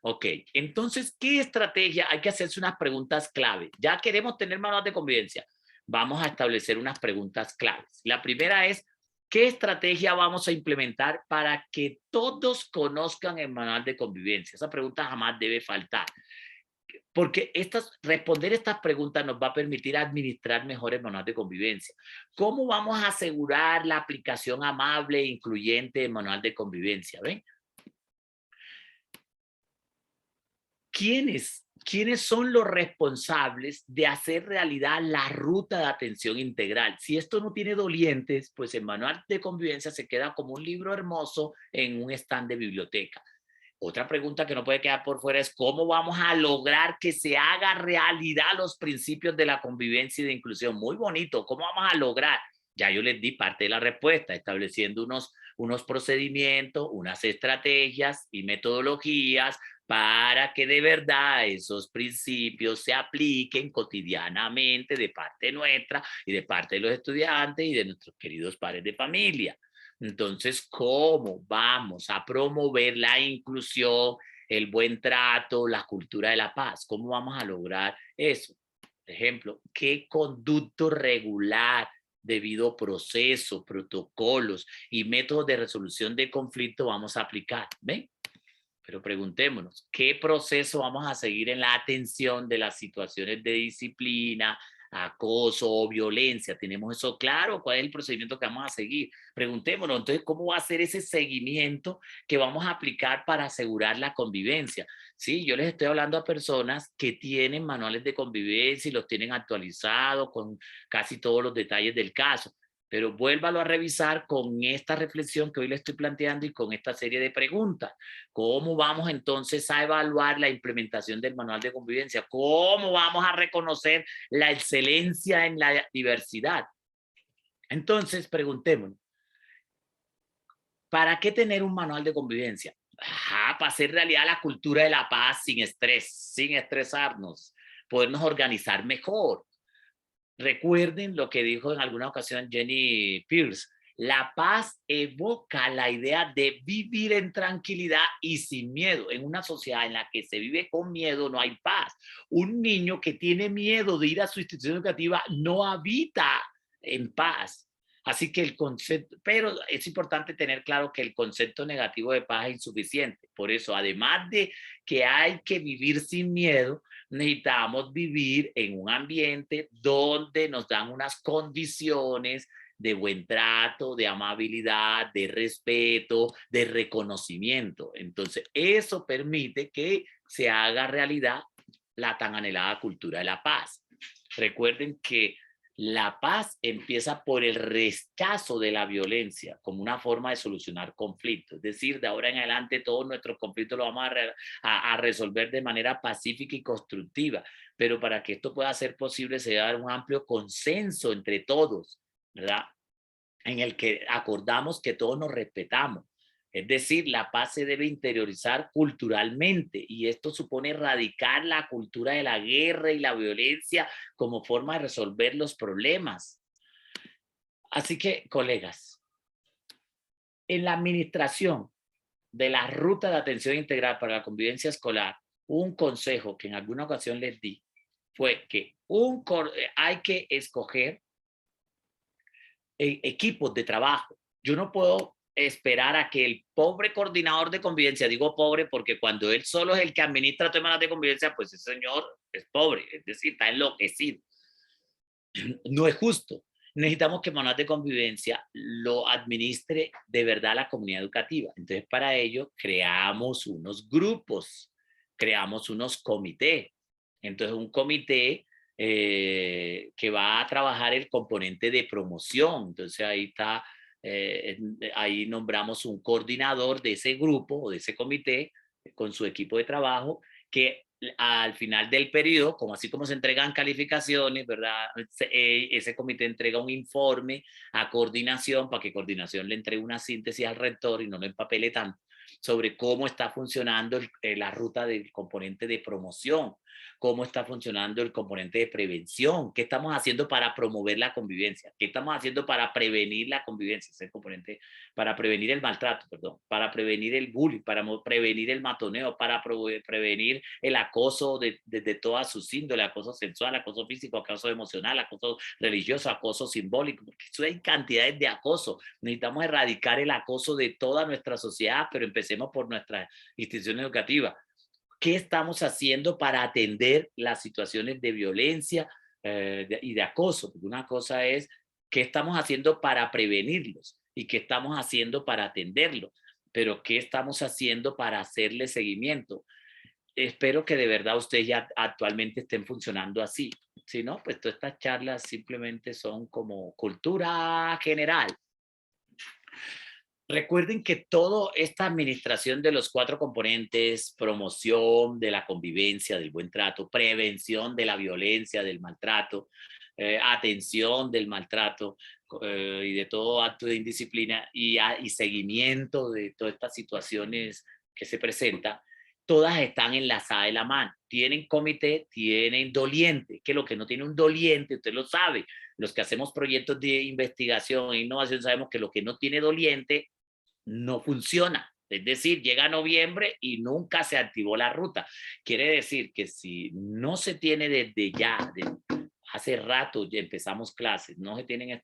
Speaker 2: Ok, entonces, ¿qué estrategia? Hay que hacerse unas preguntas clave. Ya queremos tener manual de convivencia. Vamos a establecer unas preguntas claves. La primera es, ¿qué estrategia vamos a implementar para que todos conozcan el manual de convivencia? Esa pregunta jamás debe faltar, porque responder estas preguntas nos va a permitir administrar mejor el manual de convivencia. ¿Cómo vamos a asegurar la aplicación amable e incluyente del manual de convivencia? ¿Ven? ¿Quiénes son los responsables de hacer realidad la ruta de atención integral? Si esto no tiene dolientes, pues el manual de convivencia se queda como un libro hermoso en un stand de biblioteca. Otra pregunta que no puede quedar por fuera es cómo vamos a lograr que se haga realidad los principios de la convivencia y de inclusión. Muy bonito, ¿cómo vamos a lograr? Ya yo les di parte de la respuesta, estableciendo unos procedimientos, unas estrategias y metodologías para que de verdad esos principios se apliquen cotidianamente de parte nuestra y de parte de los estudiantes y de nuestros queridos padres de familia. Entonces, ¿cómo vamos a promover la inclusión, el buen trato, la cultura de la paz? ¿Cómo vamos a lograr eso? Por ejemplo, ¿qué conducto regular, debido proceso, protocolos y métodos de resolución de conflicto vamos a aplicar? ¿Ven? Pero preguntémonos, ¿qué proceso vamos a seguir en la atención de las situaciones de disciplina, acoso o violencia? ¿Tenemos eso claro? ¿Cuál es el procedimiento que vamos a seguir? Preguntémonos, entonces, ¿cómo va a ser ese seguimiento que vamos a aplicar para asegurar la convivencia? Sí, yo les estoy hablando a personas que tienen manuales de convivencia y los tienen actualizados con casi todos los detalles del caso. Pero vuélvalo a revisar con esta reflexión que hoy le estoy planteando y con esta serie de preguntas. ¿Cómo vamos entonces a evaluar la implementación del manual de convivencia? ¿Cómo vamos a reconocer la excelencia en la diversidad? Entonces, preguntémonos, ¿para qué tener un manual de convivencia? Para hacer realidad la cultura de la paz sin estrés, sin estresarnos, podernos organizar mejor. Recuerden lo que dijo en alguna ocasión Jenny Pierce. La paz evoca la idea de vivir en tranquilidad y sin miedo. En una sociedad en la que se vive con miedo no hay paz. Un niño que tiene miedo de ir a su institución educativa no habita en paz. Así que el concepto, pero es importante tener claro que el concepto negativo de paz es insuficiente. Por eso, además de que hay que vivir sin miedo, necesitamos vivir en un ambiente donde nos dan unas condiciones de buen trato, de amabilidad, de respeto, de reconocimiento. Entonces, eso permite que se haga realidad la tan anhelada cultura de la paz. Recuerden que la paz empieza por el rechazo de la violencia como una forma de solucionar conflictos. Es decir, de ahora en adelante todos nuestros conflictos los vamos a resolver de manera pacífica y constructiva. Pero para que esto pueda ser posible se debe dar un amplio consenso entre todos, ¿verdad? En el que acordamos que todos nos respetamos. Es decir, la paz se debe interiorizar culturalmente y esto supone erradicar la cultura de la guerra y la violencia como forma de resolver los problemas. Así que, colegas, en la administración de la ruta de atención integral para la convivencia escolar, un consejo que en alguna ocasión les di fue que hay que escoger equipos de trabajo. Yo no puedo esperar a que el pobre coordinador de convivencia, digo pobre porque cuando él solo es el que administra temas de convivencia, pues ese señor es pobre, es decir, está enloquecido. No es justo. Necesitamos que manual de convivencia lo administre de verdad la comunidad educativa. Entonces, para ello, creamos unos grupos, creamos unos comités. Entonces, un comité que va a trabajar el componente de promoción. Entonces, ahí está, ahí nombramos un coordinador de ese grupo o de ese comité con su equipo de trabajo que al final del periodo, como así como se entregan calificaciones, ¿verdad? Ese comité entrega un informe a coordinación para que coordinación le entregue una síntesis al rector y no lo empapele tanto sobre cómo está funcionando la ruta del componente de promoción, cómo está funcionando el componente de prevención, qué estamos haciendo para promover la convivencia, qué estamos haciendo para prevenir la convivencia, ese componente, para prevenir el maltrato, perdón, para prevenir el bullying, para prevenir el matoneo, para prevenir el acoso de todas sus índoles, acoso sexual, acoso físico, acoso emocional, acoso religioso, acoso simbólico, porque eso hay cantidades de acoso. Necesitamos erradicar el acoso de toda nuestra sociedad, pero empecemos por nuestra institución educativa. ¿Qué estamos haciendo para atender las situaciones de violencia y de acoso? Porque una cosa es qué estamos haciendo para prevenirlos y qué estamos haciendo para atenderlos, pero qué estamos haciendo para hacerle seguimiento. Espero que de verdad ustedes ya actualmente estén funcionando así. Si no, pues todas estas charlas simplemente son como cultura general. Recuerden que toda esta administración de los 4 componentes, promoción de la convivencia, del buen trato, prevención de la violencia, del maltrato, atención del maltrato y de todo acto de indisciplina y seguimiento de todas estas situaciones que se presentan, todas están enlazadas de la mano. Tienen comité, tienen doliente, que lo que no tiene un doliente, usted lo sabe. Los que hacemos proyectos de investigación e innovación sabemos que lo que no tiene doliente no funciona. Es decir, llega noviembre y nunca se activó la ruta. Quiere decir que si no se tiene desde ya, hace rato ya empezamos clases, no se tienen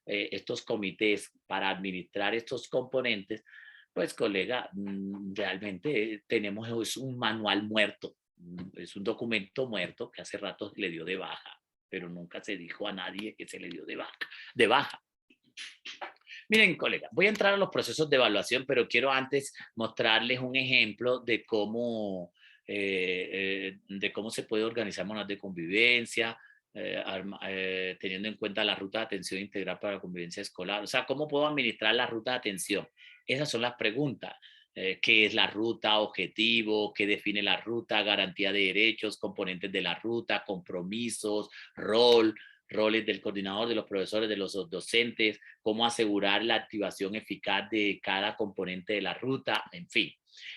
Speaker 2: estos comités para administrar estos componentes, pues colega, realmente tenemos un manual muerto, es un documento muerto que hace rato le dio de baja, pero nunca se dijo a nadie que se le dio de baja. Miren, colega, voy a entrar a los procesos de evaluación, pero quiero antes mostrarles un ejemplo de cómo se puede organizar manual de convivencia, teniendo en cuenta la ruta de atención integral para la convivencia escolar. O sea, ¿cómo puedo administrar la ruta de atención? Esas son las preguntas. ¿Qué es la ruta? Objetivo, ¿qué define la ruta? Garantía de derechos, componentes de la ruta, compromisos, roles del coordinador, de los profesores, de los docentes, cómo asegurar la activación eficaz de cada componente de la ruta, en fin.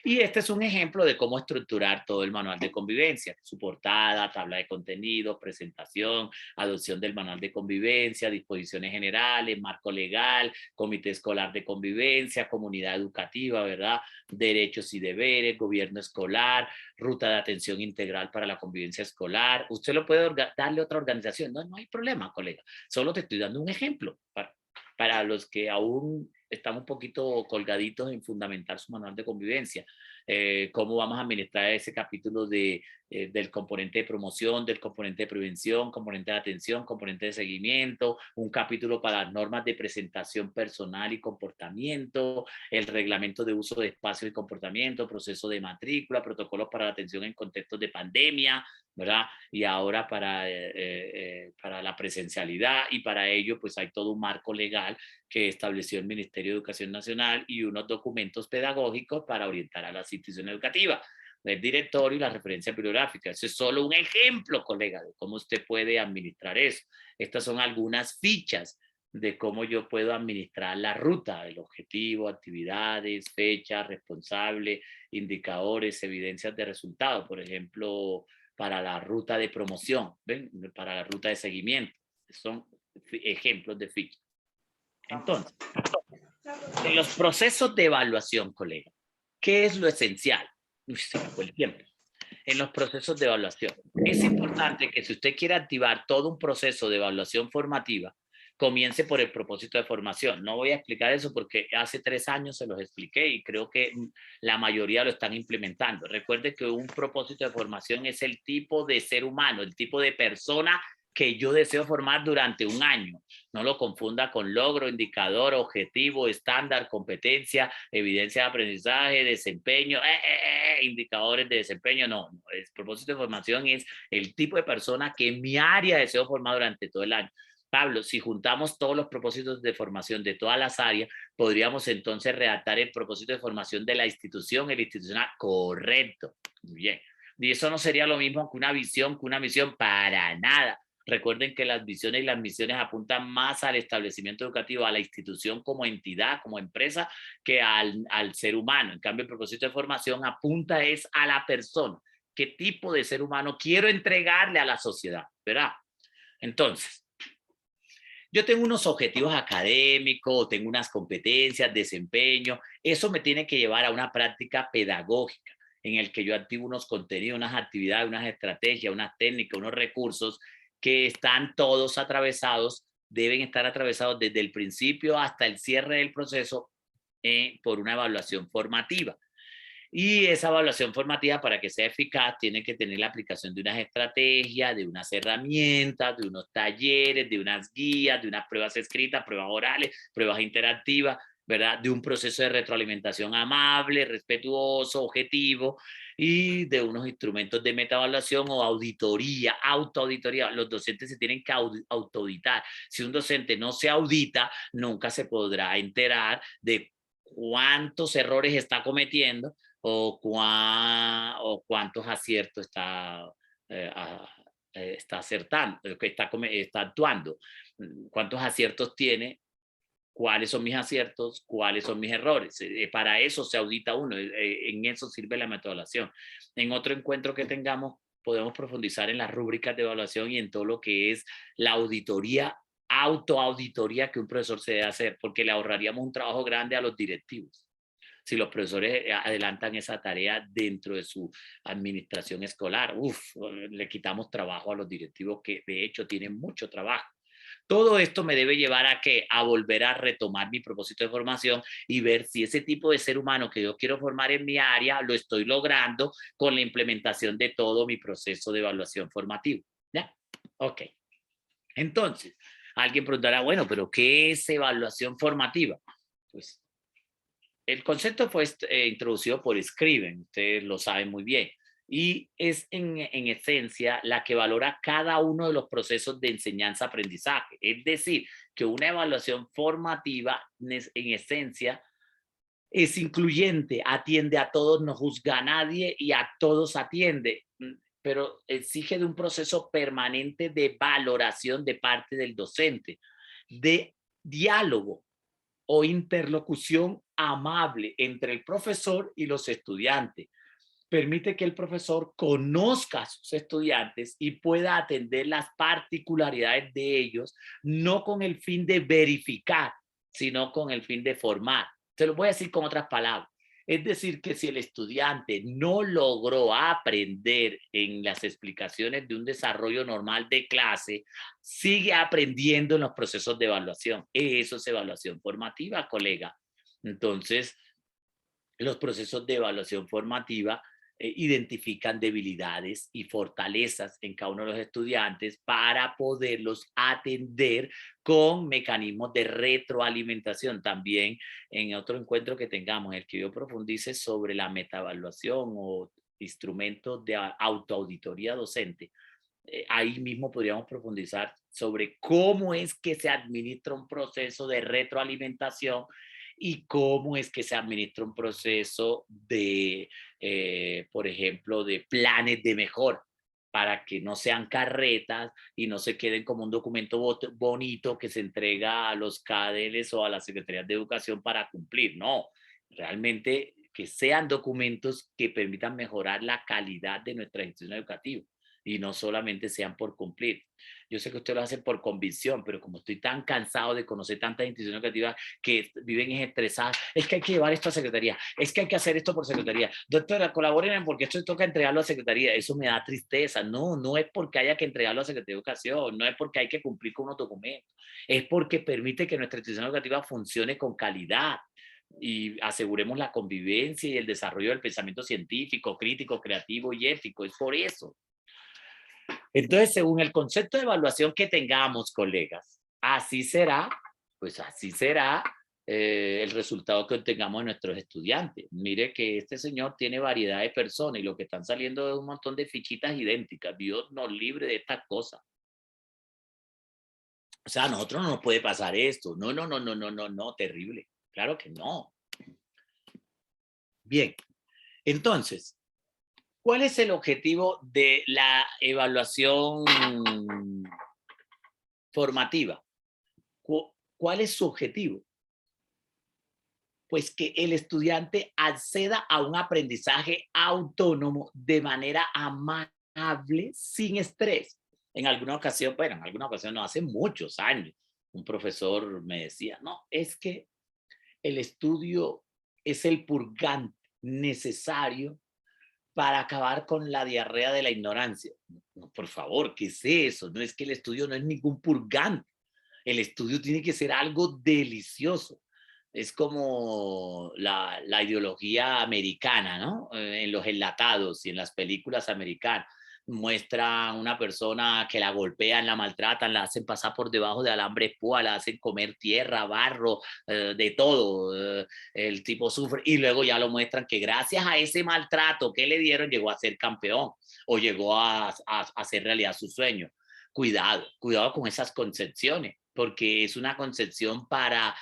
Speaker 2: Y este es un ejemplo de cómo estructurar todo el manual de convivencia, su portada, tabla de contenidos, presentación, adopción del manual de convivencia, disposiciones generales, marco legal, comité escolar de convivencia, comunidad educativa, ¿verdad? Derechos y deberes, gobierno escolar, ruta de atención integral para la convivencia escolar. Usted lo puede darle otra organización, no hay problema, colega. Solo te estoy dando un ejemplo para los que aún están un poquito colgaditos en fundamentar su manual de convivencia. Cómo vamos a administrar ese capítulo del componente de promoción, del componente de prevención, componente de atención, componente de seguimiento, un capítulo para las normas de presentación personal y comportamiento, el reglamento de uso de espacio y comportamiento, proceso de matrícula, protocolos para la atención en contextos de pandemia, ¿verdad? Y ahora para la presencialidad, y para ello pues hay todo un marco legal que estableció el Ministerio de Educación Nacional y unos documentos pedagógicos para orientar a las instituciones educativas, el directorio y la referencia bibliográfica. Eso es solo un ejemplo, colega, de cómo usted puede administrar eso. Estas son algunas fichas de cómo yo puedo administrar la ruta, el objetivo, actividades, fecha, responsable, indicadores, evidencias de resultados, por ejemplo, para la ruta de promoción, ¿ven? Para la ruta de seguimiento. Son ejemplos de fichas. Entonces, en los procesos de evaluación, colega, ¿qué es lo esencial? Uy, se me fue el tiempo. En los procesos de evaluación, es importante que si usted quiere activar todo un proceso de evaluación formativa, comience por el propósito de formación. No voy a explicar eso porque hace 3 años se los expliqué y creo que la mayoría lo están implementando. Recuerde que un propósito de formación es el tipo de ser humano, el tipo de persona que yo deseo formar durante un año. No lo confunda con logro, indicador, objetivo, estándar, competencia, evidencia de aprendizaje, desempeño, indicadores de desempeño. No, el propósito de formación es el tipo de persona que en mi área deseo formar durante todo el año. Pablo, si juntamos todos los propósitos de formación de todas las áreas, podríamos entonces redactar el propósito de formación de la institución, el institucional. Correcto. Muy bien. Y eso no sería lo mismo que una visión, que una misión, para nada. Recuerden que las visiones y las misiones apuntan más al establecimiento educativo, a la institución como entidad, como empresa, que al ser humano. En cambio, el propósito de formación apunta es a la persona. ¿Qué tipo de ser humano quiero entregarle a la sociedad? ¿Verdad? Entonces, yo tengo unos objetivos académicos, tengo unas competencias, desempeño. Eso me tiene que llevar a una práctica pedagógica en el que yo activo unos contenidos, unas actividades, unas estrategias, unas técnicas, unos recursos que están todos atravesados, deben estar atravesados desde el principio hasta el cierre del proceso por una evaluación formativa. Y esa evaluación formativa, para que sea eficaz, tiene que tener la aplicación de unas estrategias, de unas herramientas, de unos talleres, de unas guías, de unas pruebas escritas, pruebas orales, pruebas interactivas, ¿verdad? De un proceso de retroalimentación amable, respetuoso, objetivo, y de unos instrumentos de metaevaluación o auditoría, autoauditoría. Los docentes se tienen que autoauditar. Si un docente no se audita, nunca se podrá enterar de cuántos errores está cometiendo o cuántos aciertos está acertando, está actuando, cuántos aciertos tiene cuáles son mis aciertos, cuáles son mis errores. Para eso se audita uno, en eso sirve la metodología. En otro encuentro que tengamos, podemos profundizar en las rúbricas de evaluación y en todo lo que es la auditoría, autoauditoría que un profesor se debe hacer, porque le ahorraríamos un trabajo grande a los directivos si los profesores adelantan esa tarea dentro de su administración escolar. Le quitamos trabajo a los directivos que de hecho tienen mucho trabajo. Todo esto me debe llevar a que a volver a retomar mi propósito de formación y ver si ese tipo de ser humano que yo quiero formar en mi área lo estoy logrando con la implementación de todo mi proceso de evaluación formativo. ¿Ya? Ok. Entonces, alguien preguntará, bueno, pero ¿qué es evaluación formativa? Pues el concepto fue introducido por Scriven, ustedes lo saben muy bien, y es en esencia la que valora cada uno de los procesos de enseñanza-aprendizaje. Es decir, que una evaluación formativa en esencia es incluyente, atiende a todos, no juzga a nadie y a todos atiende, pero exige de un proceso permanente de valoración de parte del docente, de diálogo o interlocución amable entre el profesor y los estudiantes. Permite que el profesor conozca a sus estudiantes y pueda atender las particularidades de ellos, no con el fin de verificar, sino con el fin de formar. Se lo voy a decir con otras palabras. Es decir, que si el estudiante no logró aprender en las explicaciones de un desarrollo normal de clase, sigue aprendiendo en los procesos de evaluación. Eso es evaluación formativa, colega. Entonces, los procesos de evaluación formativa identifican debilidades y fortalezas en cada uno de los estudiantes para poderlos atender con mecanismos de retroalimentación. También en otro encuentro que tengamos, el que yo profundice sobre la metaevaluación o instrumentos de autoauditoría docente, ahí mismo podríamos profundizar sobre cómo es que se administra un proceso de retroalimentación y cómo es que se administra un proceso de, por ejemplo, de planes de mejora para que no sean carretas y no se queden como un documento bonito que se entrega a los CADELs o a las secretarías de educación para cumplir. No, realmente que sean documentos que permitan mejorar la calidad de nuestra institución educativa y no solamente sean por cumplir. Yo sé que ustedes lo hacen por convicción, pero como estoy tan cansado de conocer tantas instituciones educativas que viven estresadas, es que hay que llevar esto a secretaría, es que hay que hacer esto por secretaría. Doctora, colaboren porque esto toca entregarlo a secretaría. Eso me da tristeza. No, no es porque haya que entregarlo a Secretaría de Educación, no es porque hay que cumplir con unos documentos, es porque permite que nuestra institución educativa funcione con calidad y aseguremos la convivencia y el desarrollo del pensamiento científico, crítico, creativo y ético. Es por eso. Entonces, según el concepto de evaluación que tengamos, colegas, así será, pues así será el resultado que obtengamos de nuestros estudiantes. Mire que este señor tiene variedad de personas y lo que están saliendo es un montón de fichitas idénticas. Dios nos libre de estas cosas. O sea, a nosotros no nos puede pasar esto. No, no, no, no, no, no, no, terrible. Claro que no. Bien, entonces, ¿cuál es el objetivo de la evaluación formativa? ¿Cuál es su objetivo? Pues que el estudiante acceda a un aprendizaje autónomo de manera amable, sin estrés. En alguna ocasión, bueno, en alguna ocasión, no, hace muchos años, un profesor me decía, no, es que el estudio es el purgante necesario para acabar con la diarrea de la ignorancia. No, por favor, ¿qué es eso? No es que el estudio no es ningún purgante. El estudio tiene que ser algo delicioso. Es como la ideología americana, ¿no? En los enlatados y en las películas americanas. Muestra una persona que la golpean, la maltratan, la hacen pasar por debajo de alambre púa, la hacen comer tierra, barro, de todo. El tipo sufre y luego ya lo muestran que gracias a ese maltrato que le dieron llegó a ser campeón o llegó a hacer realidad su sueño. Cuidado, cuidado con esas concepciones, porque es una concepción para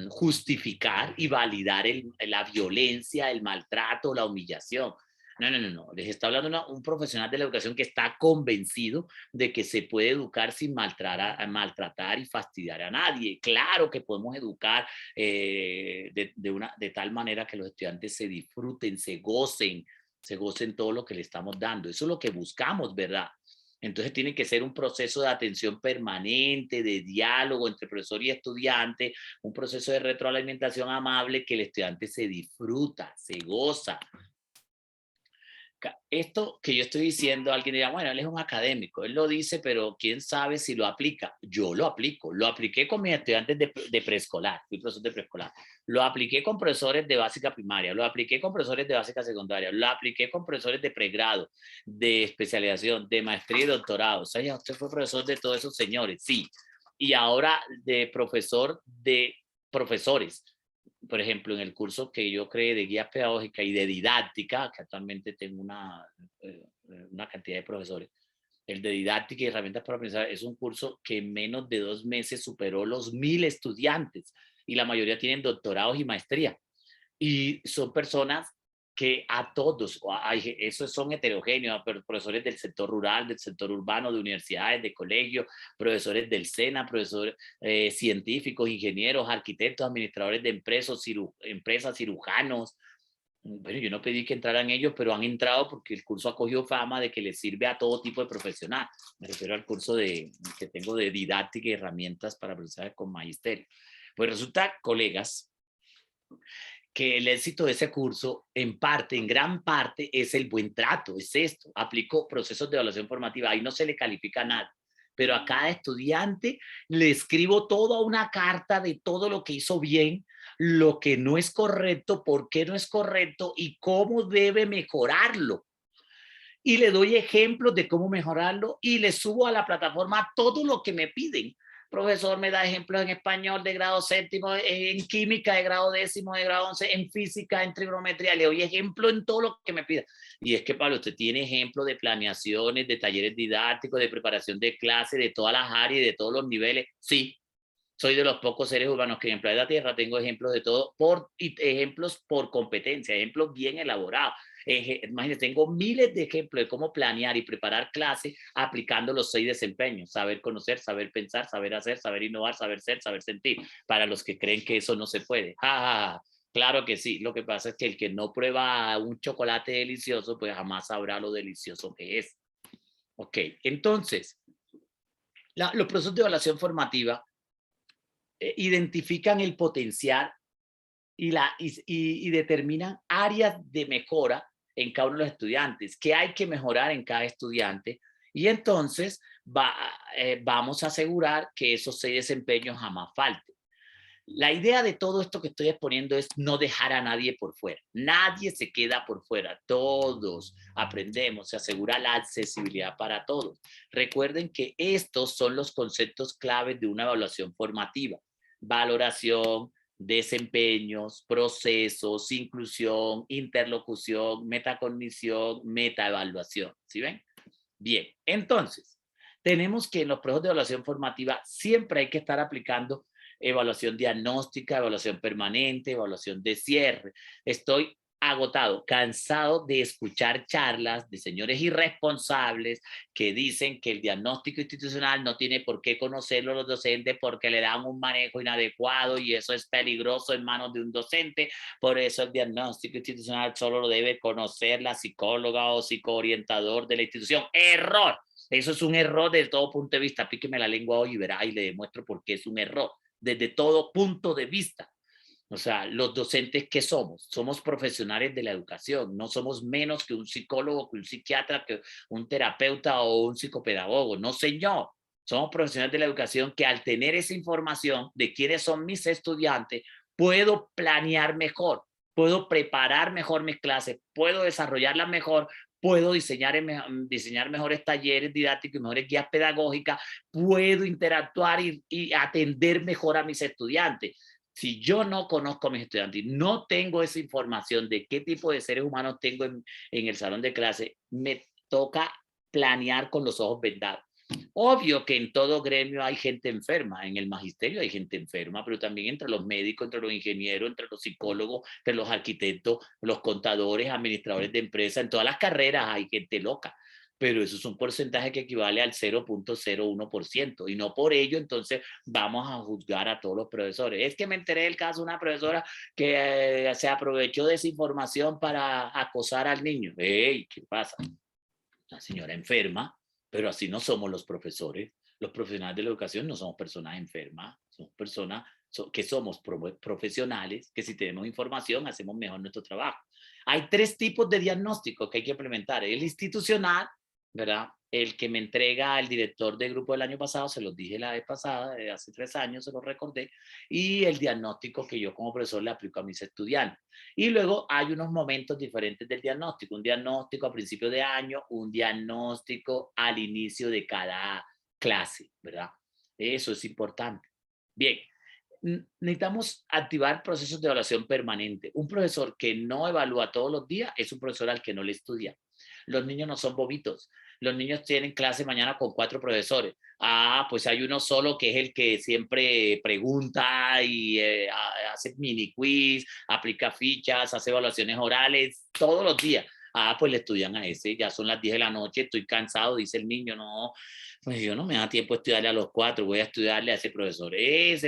Speaker 2: justificar y validar la violencia, el maltrato, la humillación. No. Les está hablando un profesional de la educación que está convencido de que se puede educar sin maltratar y fastidiar a nadie. Claro que podemos educar de tal manera que los estudiantes se disfruten, se gocen todo lo que le estamos dando. Eso es lo que buscamos, ¿verdad? Entonces tiene que ser un proceso de atención permanente, de diálogo entre profesor y estudiante, un proceso de retroalimentación amable que el estudiante se disfruta, se goza. Esto que yo estoy diciendo, alguien dirá, bueno, él es un académico, él lo dice, pero quién sabe si lo aplica. Yo lo aplico, lo apliqué con mis estudiantes de preescolar, fui profesor de preescolar, lo apliqué con profesores de básica primaria, lo apliqué con profesores de básica secundaria, lo apliqué con profesores de pregrado, de especialización, de maestría y doctorado. O sea, ya usted fue profesor de todos esos señores, sí. Y ahora de profesor de profesores. Por ejemplo, en el curso que yo creé de guía pedagógica y de didáctica, que actualmente tengo una cantidad de profesores, el de didáctica y herramientas para pensar es un curso que en menos de 2 meses superó los 1000 estudiantes y la mayoría tienen doctorados y maestría. Y son personas que a todos, esos son heterogéneos, profesores del sector rural, del sector urbano, de universidades, de colegios, profesores del SENA, profesores científicos, ingenieros, arquitectos, administradores de empresas, cirujanos. Bueno, yo no pedí que entraran ellos, pero han entrado porque el curso ha cogido fama de que les sirve a todo tipo de profesional. Me refiero al curso que tengo de didáctica y herramientas para aprendizaje con magisterio. Pues resulta, colegas, que el éxito de ese curso, en parte, en gran parte, es el buen trato, es esto. Aplico procesos de evaluación formativa, ahí no se le califica nada, pero a cada estudiante le escribo toda una carta de todo lo que hizo bien, lo que no es correcto, por qué no es correcto y cómo debe mejorarlo. Y le doy ejemplos de cómo mejorarlo y le subo a la plataforma todo lo que me piden. Profesor, me da ejemplos en español de grado séptimo, en química de grado décimo, de grado 11, en física, en trigonometría. Le doy ejemplo en todo lo que me pida. Y es que, Pablo, usted tiene ejemplos de planeaciones, de talleres didácticos, de preparación de clase, de todas las áreas y de todos los niveles. Sí, soy de los pocos seres humanos que en el planeta Tierra tengo ejemplos de todo, ejemplos por competencia, ejemplos bien elaborados. Imagínate, tengo miles de ejemplos de cómo planear y preparar clases aplicando los 6 desempeños: saber conocer, saber pensar, saber hacer, saber innovar, saber ser, saber sentir. Para los que creen que eso no se puede. Claro que sí. Lo que pasa es que el que no prueba un chocolate delicioso, pues jamás sabrá lo delicioso que es. Ok, entonces, los procesos de evaluación formativa identifican el potencial y determinan áreas de mejora en cada uno de los estudiantes, qué hay que mejorar en cada estudiante, y entonces vamos a asegurar que esos 6 desempeños jamás falten. La idea de todo esto que estoy exponiendo es no dejar a nadie por fuera. Nadie se queda por fuera. Todos aprendemos, se asegura la accesibilidad para todos. Recuerden que estos son los conceptos claves de una evaluación formativa: valoración, desempeños, procesos, inclusión, interlocución, metacognición, metaevaluación. ¿Sí ven? Bien, entonces, tenemos que en los procesos de evaluación formativa siempre hay que estar aplicando evaluación diagnóstica, evaluación permanente, evaluación de cierre. Estoy agotado, cansado de escuchar charlas de señores irresponsables que dicen que el diagnóstico institucional no tiene por qué conocerlo los docentes porque le dan un manejo inadecuado y eso es peligroso en manos de un docente. Por eso el diagnóstico institucional solo lo debe conocer la psicóloga o psicoorientador de la institución. ¡Error! Eso es un error desde todo punto de vista. Píqueme la lengua hoy y verá y le demuestro por qué es un error desde todo punto de vista. O sea, los docentes, ¿qué somos? Somos profesionales de la educación, no somos menos que un psicólogo, que un psiquiatra, que un terapeuta o un psicopedagogo. No, señor. Somos profesionales de la educación que al tener esa información de quiénes son mis estudiantes, puedo planear mejor, puedo preparar mejor mis clases, puedo desarrollarlas mejor, puedo diseñar mejores talleres didácticos y mejores guías pedagógicas, puedo interactuar y atender mejor a mis estudiantes. Si yo no conozco a mis estudiantes y no tengo esa información de qué tipo de seres humanos tengo en el salón de clase, me toca planear con los ojos vendados. Obvio que en todo gremio hay gente enferma, en el magisterio hay gente enferma, pero también entre los médicos, entre los ingenieros, entre los psicólogos, entre los arquitectos, los contadores, administradores de empresas, en todas las carreras hay gente loca, pero eso es un porcentaje que equivale al 0,01% y no por ello entonces vamos a juzgar a todos los profesores. Es que me enteré del caso de una profesora que se aprovechó de esa información para acosar al niño. ¡Ey! ¿Qué pasa? La señora enferma, pero así no somos los profesores. Los profesionales de la educación no somos personas enfermas, somos personas que somos profesionales, que si tenemos información hacemos mejor nuestro trabajo. Hay 3 tipos de diagnóstico que hay que implementar. El institucional, ¿verdad? El que me entrega el director de grupo del año pasado, se los dije la vez pasada, hace 3 años se los recordé, y el diagnóstico que yo como profesor le aplico a mis estudiantes. Y luego hay unos momentos diferentes del diagnóstico, un diagnóstico a principio de año, un diagnóstico al inicio de cada clase, ¿verdad? Eso es importante. Bien, necesitamos activar procesos de evaluación permanente. Un profesor que no evalúa todos los días es un profesor al que no le estudia. Los niños no son bobitos. Los niños tienen clase mañana con 4 profesores. Ah, pues hay uno solo que es el que siempre pregunta y hace mini quiz, aplica fichas, hace evaluaciones orales todos los días. Ah, pues le estudian a ese, ya son las 10 de la noche, estoy cansado, dice el niño, no, pues yo no me da tiempo de estudiarle a los 4, voy a estudiarle a ese profesor, el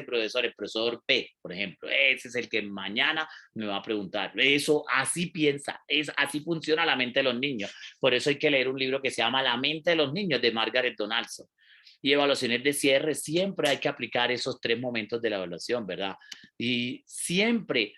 Speaker 2: profesor P, por ejemplo, ese es el que mañana me va a preguntar. Eso, así piensa, así funciona la mente de los niños. Por eso hay que leer un libro que se llama La mente de los niños, de Margaret Donaldson. Y evaluaciones de cierre, siempre hay que aplicar esos 3 momentos de la evaluación, ¿verdad? Y siempre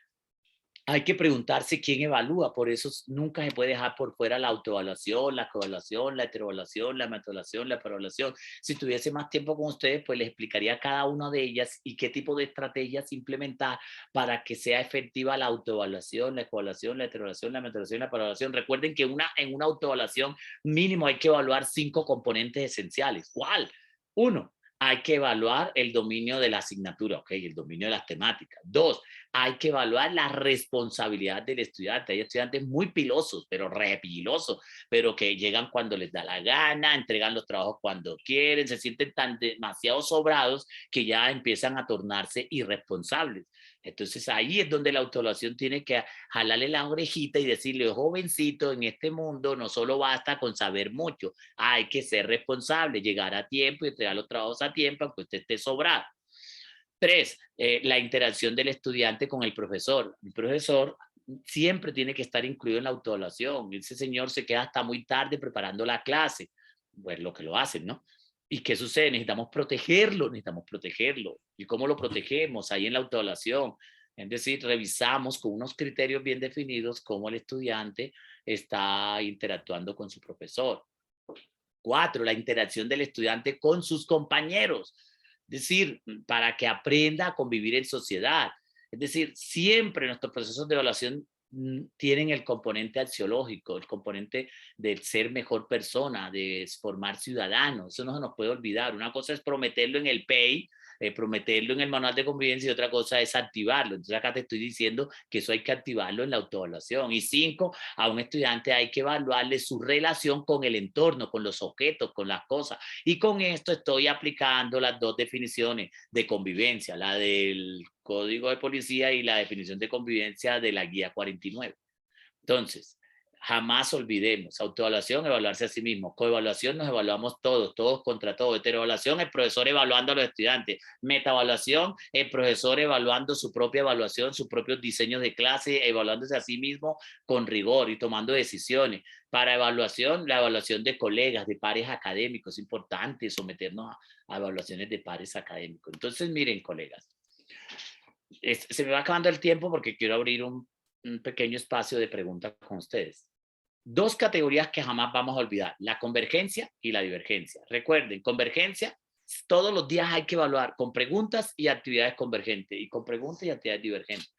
Speaker 2: hay que preguntarse quién evalúa, por eso nunca se puede dejar por fuera la autoevaluación, la coevaluación, la heteroevaluación, la metaevaluación, la preevaluación. Si tuviese más tiempo con ustedes, pues les explicaría cada una de ellas y qué tipo de estrategias implementar para que sea efectiva la autoevaluación, la coevaluación, la heteroevaluación, la metaevaluación, la preevaluación. Recuerden que en una autoevaluación mínimo hay que evaluar 5 componentes esenciales. ¿Cuál? 1, hay que evaluar el dominio de la asignatura, ok, el dominio de las temáticas. 2, hay que evaluar la responsabilidad del estudiante. Hay estudiantes muy pilosos, pero repilosos, pero que llegan cuando les da la gana, entregan los trabajos cuando quieren, se sienten tan demasiado sobrados que ya empiezan a tornarse irresponsables. Entonces ahí es donde la autoevaluación tiene que jalarle la orejita y decirle, jovencito, en este mundo no solo basta con saber mucho, hay que ser responsable, llegar a tiempo y entregar los trabajos a tiempo, aunque usted esté sobrado. 3, la interacción del estudiante con el profesor. El profesor siempre tiene que estar incluido en la autoevaluación. Ese señor se queda hasta muy tarde preparando la clase. Pues lo que lo hacen, ¿no? ¿Y qué sucede? Necesitamos protegerlo, necesitamos protegerlo. ¿Y cómo lo protegemos? Ahí en la autoevaluación. Es decir, revisamos con unos criterios bien definidos cómo el estudiante está interactuando con su profesor. 4, la interacción del estudiante con sus compañeros. Es decir, para que aprenda a convivir en sociedad. Es decir, siempre nuestros procesos de evaluación tienen el componente axiológico, el componente de ser mejor persona, de formar ciudadanos. Eso no se nos puede olvidar. Una cosa es prometerlo en el PEI, prometerlo en el manual de convivencia y otra cosa es activarlo. Entonces acá te estoy diciendo que eso hay que activarlo en la autoevaluación. Y 5, a un estudiante hay que evaluarle su relación con el entorno, con los objetos, con las cosas. Y con esto estoy aplicando las 2 definiciones de convivencia, la del Código de Policía y la definición de convivencia de la Guía 49. Entonces, jamás olvidemos, autoevaluación, evaluarse a sí mismo. Coevaluación, nos evaluamos todos, todos contra todos. Heteroevaluación, el profesor evaluando a los estudiantes. Metaevaluación, el profesor evaluando su propia evaluación, sus propios diseños de clase, evaluándose a sí mismo con rigor y tomando decisiones. Para evaluación, la evaluación de colegas, de pares académicos. Es importante someternos a evaluaciones de pares académicos. Entonces, miren, colegas, se me va acabando el tiempo porque quiero abrir un pequeño espacio de preguntas con ustedes. 2 categorías que jamás vamos a olvidar, la convergencia y la divergencia. Recuerden, convergencia, todos los días hay que evaluar con preguntas y actividades convergentes y con preguntas y actividades divergentes.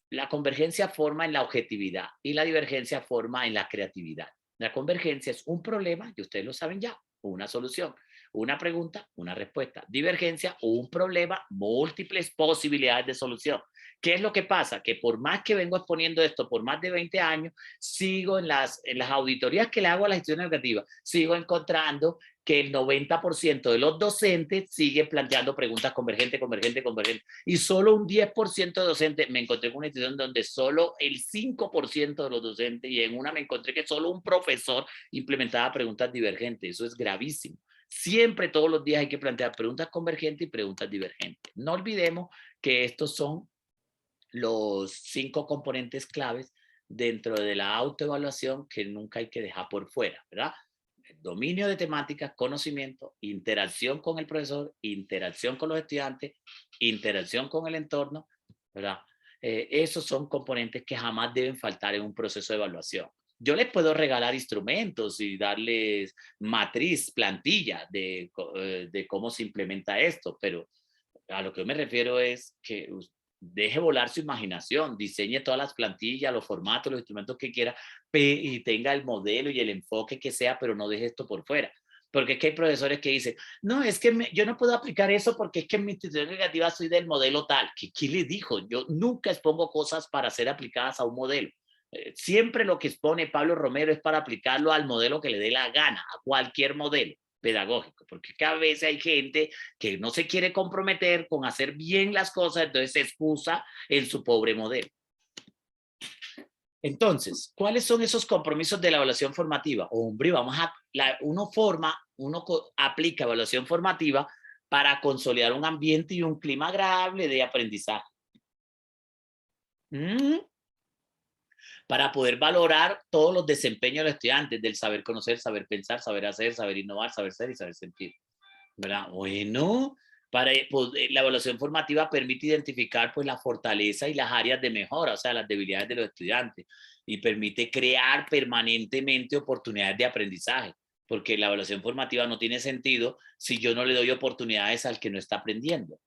Speaker 2: La convergencia forma en la objetividad y la divergencia forma en la creatividad. La convergencia es un problema, y ustedes lo saben ya, una solución. Una pregunta, una respuesta. Divergencia, un problema, múltiples posibilidades de solución. ¿Qué es lo que pasa? Que por más que vengo exponiendo esto por más de 20 años, sigo en las auditorías que le hago a las instituciones educativas, sigo encontrando que el 90% de los docentes sigue planteando preguntas convergentes, y solo un 10% de docentes. Me encontré con una institución donde solo el 5% de los docentes, y en una me encontré que solo un profesor implementaba preguntas divergentes. Eso es gravísimo. Siempre, todos los días hay que plantear preguntas convergentes y preguntas divergentes. No olvidemos que estos son los 5 componentes claves dentro de la autoevaluación que nunca hay que dejar por fuera, ¿verdad? Dominio de temáticas, conocimiento, interacción con el profesor, interacción con los estudiantes, interacción con el entorno, ¿verdad? Esos son componentes que jamás deben faltar en un proceso de evaluación. Yo les puedo regalar instrumentos y darles matriz, plantilla de cómo se implementa esto, pero a lo que yo me refiero es que deje volar su imaginación, diseñe todas las plantillas, los formatos, los instrumentos que quiera y tenga el modelo y el enfoque que sea, pero no deje esto por fuera. Porque es que hay profesores que dicen, no, es que yo no puedo aplicar eso porque es que en mi institución educativa soy del modelo tal. ¿Quién le dijo? Yo nunca expongo cosas para ser aplicadas a un modelo. Siempre lo que expone Pablo Romero es para aplicarlo al modelo que le dé la gana, a cualquier modelo pedagógico, porque cada vez hay gente que no se quiere comprometer con hacer bien las cosas, entonces se excusa en su pobre modelo. Entonces, ¿cuáles son esos compromisos de la evaluación formativa? Hombre, uno aplica evaluación formativa para consolidar un ambiente y un clima agradable de aprendizaje. Para poder valorar todos los desempeños de los estudiantes, del saber conocer, saber pensar, saber hacer, saber innovar, saber ser y saber sentir, ¿verdad? Bueno, pues, la evaluación formativa permite identificar pues la fortaleza y las áreas de mejora, o sea, las debilidades de los estudiantes, y permite crear permanentemente oportunidades de aprendizaje, porque la evaluación formativa no tiene sentido si yo no le doy oportunidades al que no está aprendiendo.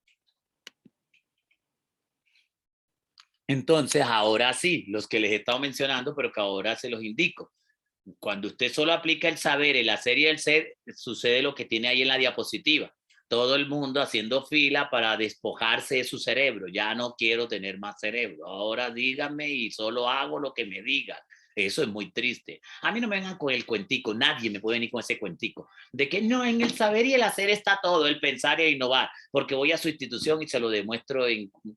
Speaker 2: Entonces, ahora sí, los que les he estado mencionando, pero que ahora se los indico. Cuando usted solo aplica el saber, el hacer y el ser, sucede lo que tiene ahí en la diapositiva. Todo el mundo haciendo fila para despojarse de su cerebro. Ya no quiero tener más cerebro. Ahora díganme y solo hago lo que me digan. Eso es muy triste. A mí no me vengan con el cuentico. Nadie me puede venir con ese cuentico. De que no, en el saber y el hacer está todo, el pensar e innovar. Porque voy a su institución y se lo demuestro en un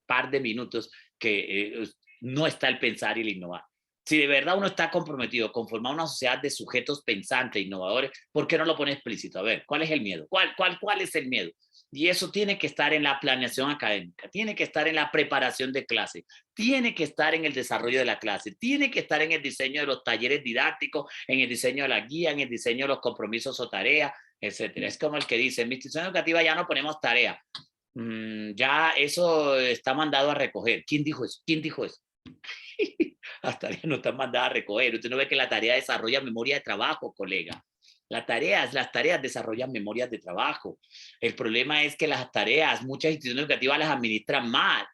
Speaker 2: par de minutos que no está el pensar y el innovar. Si de verdad uno está comprometido con formar una sociedad de sujetos pensantes, innovadores, ¿por qué no lo pone explícito? A ver, ¿cuál es el miedo? ¿Cuál es el miedo? Y eso tiene que estar en la planeación académica, tiene que estar en la preparación de clase, tiene que estar en el desarrollo de la clase, tiene que estar en el diseño de los talleres didácticos, en el diseño de la guía, en el diseño de los compromisos o tareas, etcétera. Es como el que dice, en mi institución educativa ya no ponemos tareas. Ya eso está mandado a recoger. ¿Quién dijo eso? ¿Quién dijo eso? Las tareas no están mandadas a recoger. Usted no ve que la tarea desarrolla memoria de trabajo, colega. Las tareas desarrollan memorias de trabajo. El problema es que las tareas, muchas instituciones educativas las administran mal.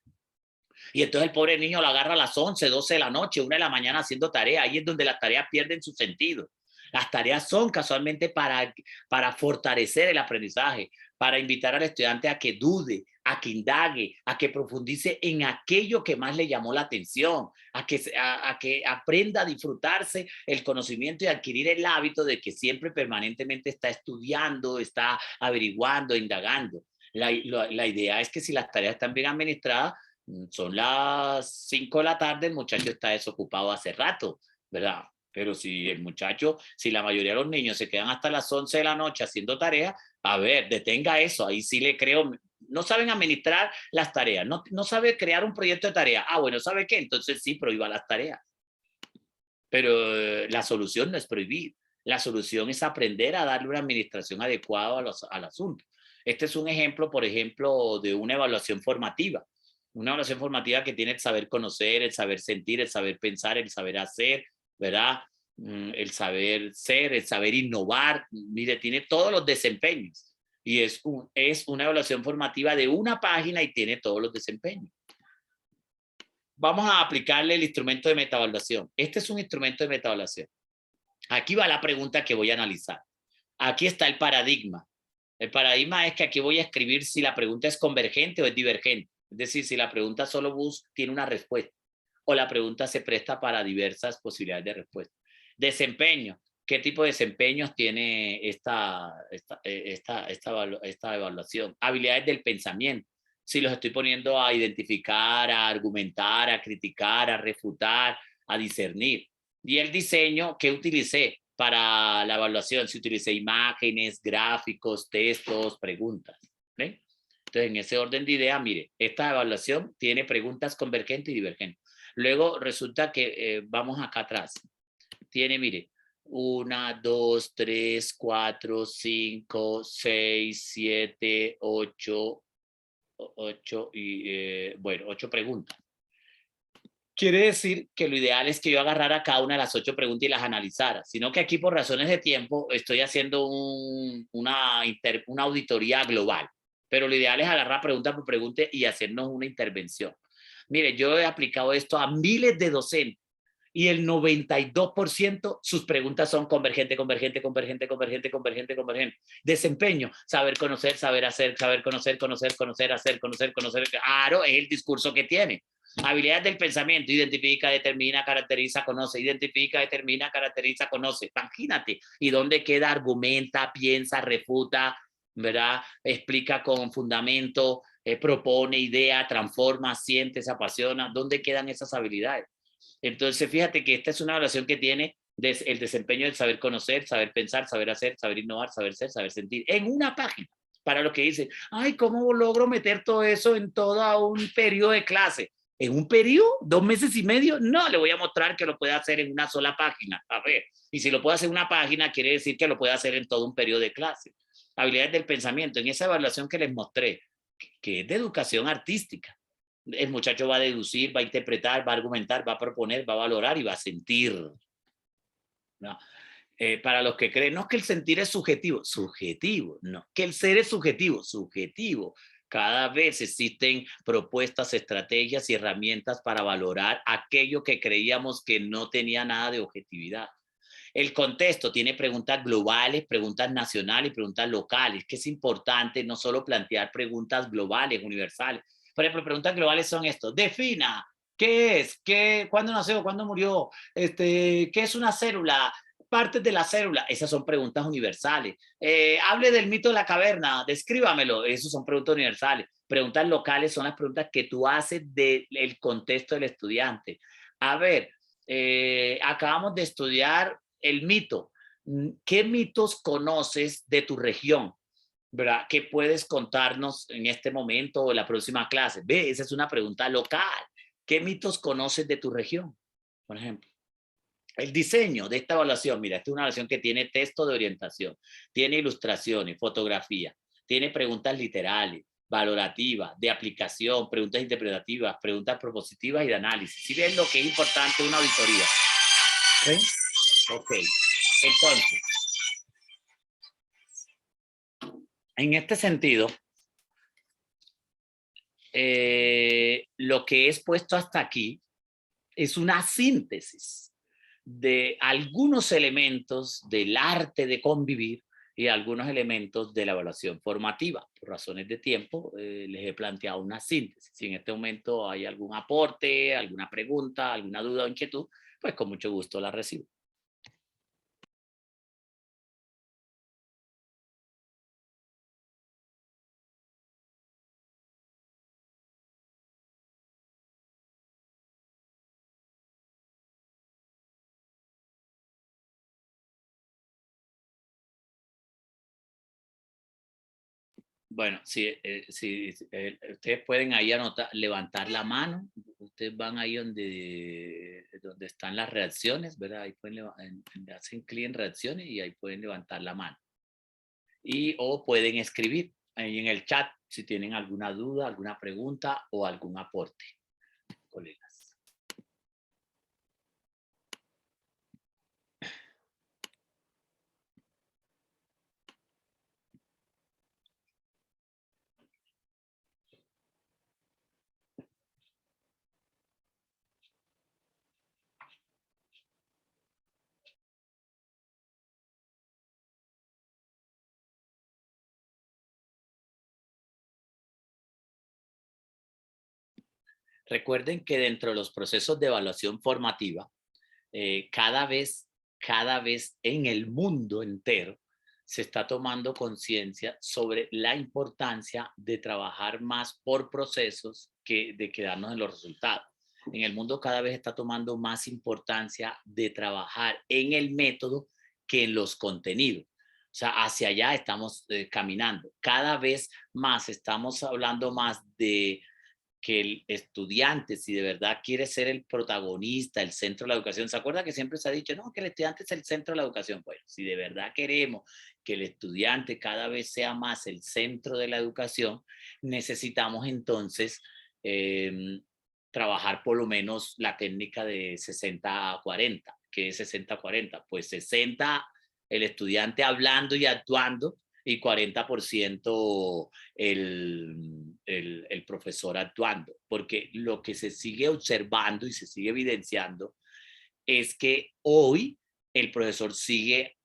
Speaker 2: Y entonces el pobre niño lo agarra a las 11, 12 de la noche, 1 de la mañana haciendo tarea. Ahí es donde las tareas pierden su sentido. Las tareas son casualmente para fortalecer el aprendizaje, para invitar al estudiante a que dude, a que indague, a que profundice en aquello que más le llamó la atención, a que aprenda a disfrutarse el conocimiento y adquirir el hábito de que siempre permanentemente está estudiando, está averiguando, indagando. La idea es que si las tareas están bien administradas, son las 5 de la tarde, el muchacho está desocupado hace rato, ¿verdad? Pero si si la mayoría de los niños se quedan hasta las 11 de la noche haciendo tareas, a ver, detenga eso, ahí sí le creo. No saben administrar las tareas, no sabe crear un proyecto de tarea. Ah, bueno, ¿sabe qué? Entonces sí, prohíba las tareas. Pero la solución no es prohibir. La solución es aprender a darle una administración adecuada al asunto. Este es un ejemplo, por ejemplo, de una evaluación formativa. Una evaluación formativa que tiene el saber conocer, el saber sentir, el saber pensar, el saber hacer, ¿verdad? El saber ser, el saber innovar. Mire, tiene todos los desempeños. Y es una evaluación formativa de una página y tiene todos los desempeños. Vamos a aplicarle el instrumento de metaevaluación. Este es un instrumento de metaevaluación. Aquí va la pregunta que voy a analizar. Aquí está el paradigma. El paradigma es que aquí voy a escribir si la pregunta es convergente o es divergente. Es decir, si la pregunta solo tiene una respuesta o la pregunta se presta para diversas posibilidades de respuesta. Desempeño. ¿Qué tipo de desempeños tiene esta evaluación? Habilidades del pensamiento. Si los estoy poniendo a identificar, a argumentar, a criticar, a refutar, a discernir. Y el diseño, ¿qué utilicé para la evaluación? Si utilicé imágenes, gráficos, textos, preguntas. ¿Ven? Entonces, en ese orden de ideas, mire, esta evaluación tiene preguntas convergentes y divergentes. Luego resulta que vamos acá atrás. Tiene, mire, 1, 2, 3, 4, 5, 6, 7, 8 y, bueno, 8 preguntas. Quiere decir que lo ideal es que yo agarrara cada una de las 8 preguntas y las analizara, sino que aquí por razones de tiempo estoy haciendo una auditoría global, pero lo ideal es agarrar pregunta por pregunta y hacernos una intervención. Mire, yo he aplicado esto a miles de docentes y el 92% sus preguntas son convergente, convergente, convergente, convergente, convergente, convergente. Desempeño, saber conocer, saber hacer, saber conocer, conocer, conocer, hacer, conocer, conocer. Claro, es el discurso que tiene. Habilidades del pensamiento, identifica, determina, caracteriza, conoce, identifica, determina, caracteriza, conoce. Imagínate, ¿y dónde queda? Argumenta, piensa, refuta, ¿verdad? Explica con fundamento, propone idea, transforma, siente, se apasiona. ¿Dónde quedan esas habilidades? Entonces, fíjate que esta es una evaluación que tiene el desempeño del saber conocer, saber pensar, saber hacer, saber innovar, saber ser, saber sentir, en una página. Para los que dicen, ay, ¿cómo logro meter todo eso en todo un periodo de clase? ¿En un periodo? ¿2 meses y medio? No, le voy a mostrar que lo puede hacer en una sola página. A ver, y si lo puede hacer en una página, quiere decir que lo puede hacer en todo un periodo de clase. Habilidades del pensamiento, en esa evaluación que les mostré, que es de educación artística. El muchacho va a deducir, va a interpretar, va a argumentar, va a proponer, va a valorar y va a sentir. ¿No? Para los que creen, no que el sentir es subjetivo, subjetivo, no, que el ser es subjetivo, subjetivo. Cada vez existen propuestas, estrategias y herramientas para valorar aquello que creíamos que no tenía nada de objetividad. El contexto tiene preguntas globales, preguntas nacionales y preguntas locales, que es importante no solo plantear preguntas globales, universales. Por ejemplo, preguntas globales son esto: defina, ¿qué es? ¿Cuándo nació? ¿Cuándo murió? ¿Qué es una célula? Partes de la célula. Esas son preguntas universales. Hable del mito de la caverna, descríbamelo. Esas son preguntas universales. Preguntas locales son las preguntas que tú haces del contexto del estudiante. A ver, acabamos de estudiar el mito. ¿Qué mitos conoces de tu región? ¿Verdad? ¿Qué puedes contarnos en este momento o en la próxima clase? Ve, esa es una pregunta local. ¿Qué mitos conoces de tu región? Por ejemplo. El diseño de esta evaluación, mira, esta es una evaluación que tiene texto de orientación, tiene ilustraciones, fotografía, tiene preguntas literales, valorativas, de aplicación, preguntas interpretativas, preguntas propositivas y de análisis. ¿Sí ven lo que es importante una auditoría? ¿Sí? Ok. Entonces, en este sentido, lo que he expuesto hasta aquí es una síntesis de algunos elementos del arte de convivir y algunos elementos de la evaluación formativa. Por razones de tiempo, les he planteado una síntesis. Si en este momento hay algún aporte, alguna pregunta, alguna duda o inquietud, pues con mucho gusto la recibo. Bueno, ustedes pueden ahí anotar, levantar la mano. Ustedes van ahí donde están las reacciones, ¿verdad? Ahí pueden hacen clic en reacciones y ahí pueden levantar la mano. O pueden escribir ahí en el chat si tienen alguna duda, alguna pregunta o algún aporte, colegas. Recuerden que dentro de los procesos de evaluación formativa, cada vez en el mundo entero se está tomando conciencia sobre la importancia de trabajar más por procesos que de quedarnos en los resultados. En el mundo cada vez está tomando más importancia de trabajar en el método que en los contenidos. O sea, hacia allá estamos caminando. Cada vez más estamos hablando más de que el estudiante, si de verdad quiere ser el protagonista, el centro de la educación, ¿se acuerda que siempre se ha dicho, no, que el estudiante es el centro de la educación? Bueno, si de verdad queremos que el estudiante cada vez sea más el centro de la educación, necesitamos entonces eh, trabajar por lo menos la técnica de 60-40. ¿Qué es 60-40? Pues 60 el estudiante hablando y actuando y 40% el profesor actuando, porque lo que se sigue observando y se sigue evidenciando es que hoy el profesor sigue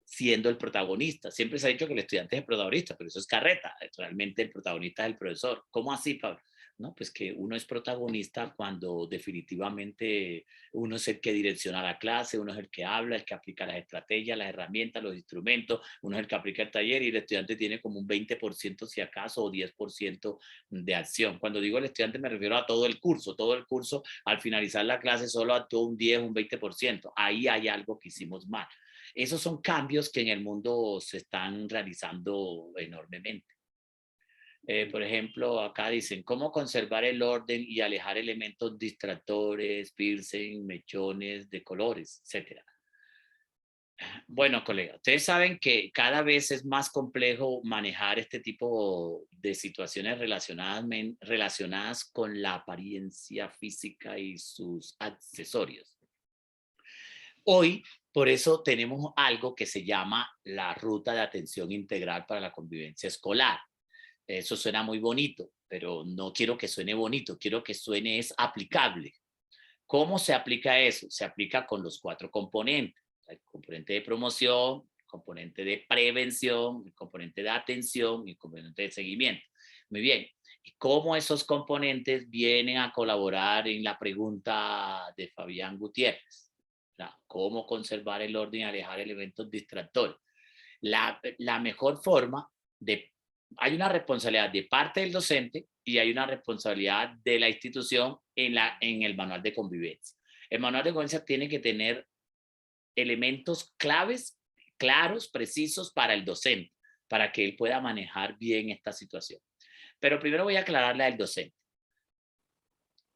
Speaker 2: siendo el protagonista. Siempre se ha dicho que el estudiante es el protagonista, pero eso es carreta. Realmente el protagonista es el profesor. ¿Cómo así, Pablo? No, pues que uno es protagonista cuando definitivamente uno es el que direcciona la clase, uno es el que habla, el que aplica las estrategias, las herramientas, los instrumentos, uno es el que aplica el taller y el estudiante tiene como un 20% si acaso o 10% de acción. Cuando digo el estudiante me refiero a todo el curso al finalizar la clase solo actuó un 10, un 20%. Ahí hay algo que hicimos mal. Esos son cambios que en el mundo se están realizando enormemente. Por ejemplo, acá dicen, ¿cómo conservar el orden y alejar elementos distractores, piercing, mechones de colores, etcétera? Bueno, colega, ustedes saben que cada vez es más complejo manejar este tipo de situaciones relacionadas con la apariencia física y sus accesorios. Hoy, por eso tenemos algo que se llama la Ruta de Atención Integral para la Convivencia Escolar. Eso suena muy bonito, pero no quiero que suene bonito, quiero que suene es aplicable. ¿Cómo se aplica eso? Se aplica con los 4 componentes. El componente de promoción, el componente de prevención, el componente de atención y el componente de seguimiento. Muy bien. ¿Y cómo esos componentes vienen a colaborar en la pregunta de Fabián Gutiérrez? ¿Cómo conservar el orden y alejar elementos distractores? La mejor forma de... Hay una responsabilidad de parte del docente y hay una responsabilidad de la institución en el manual de convivencia. El manual de convivencia tiene que tener elementos claves, claros, precisos para el docente, para que él pueda manejar bien esta situación. Pero primero voy a aclararle al docente.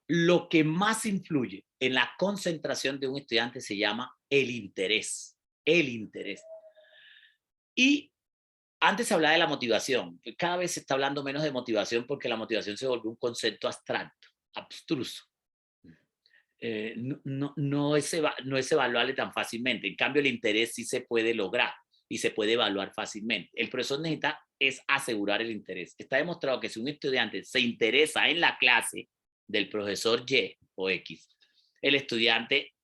Speaker 2: Lo que más influye en la concentración de un estudiante se llama el interés. El interés. Y antes se hablaba de la motivación. Cada vez se está hablando menos de motivación porque la motivación se volvió un concepto abstracto, abstruso. No es evaluable tan fácilmente. En cambio, el interés sí se puede lograr y se puede evaluar fácilmente. El profesor necesita es asegurar el interés. Está demostrado que si un estudiante se interesa en la clase del profesor Y o X, el estudiante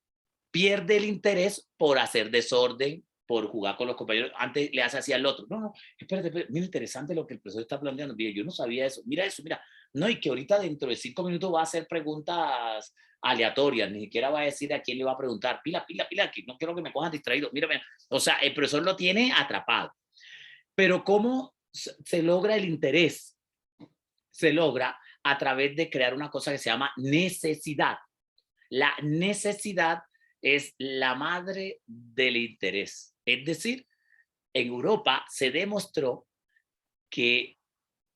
Speaker 2: pierde el interés por hacer desorden, por jugar con los compañeros. Antes le hace así al otro. No, espérate, mira, interesante lo que el profesor está planteando. Mira, yo no sabía eso. Mira eso, mira. No, y que ahorita dentro de 5 minutos va a hacer preguntas aleatorias. Ni siquiera va a decir a quién le va a preguntar. Pila, que no quiero que me cojan distraído. Mira. O sea, el profesor lo tiene atrapado. Pero ¿cómo se logra el interés? Se logra a través de crear una cosa que se llama necesidad. La necesidad es la madre del interés. Es decir, en Europa se demostró que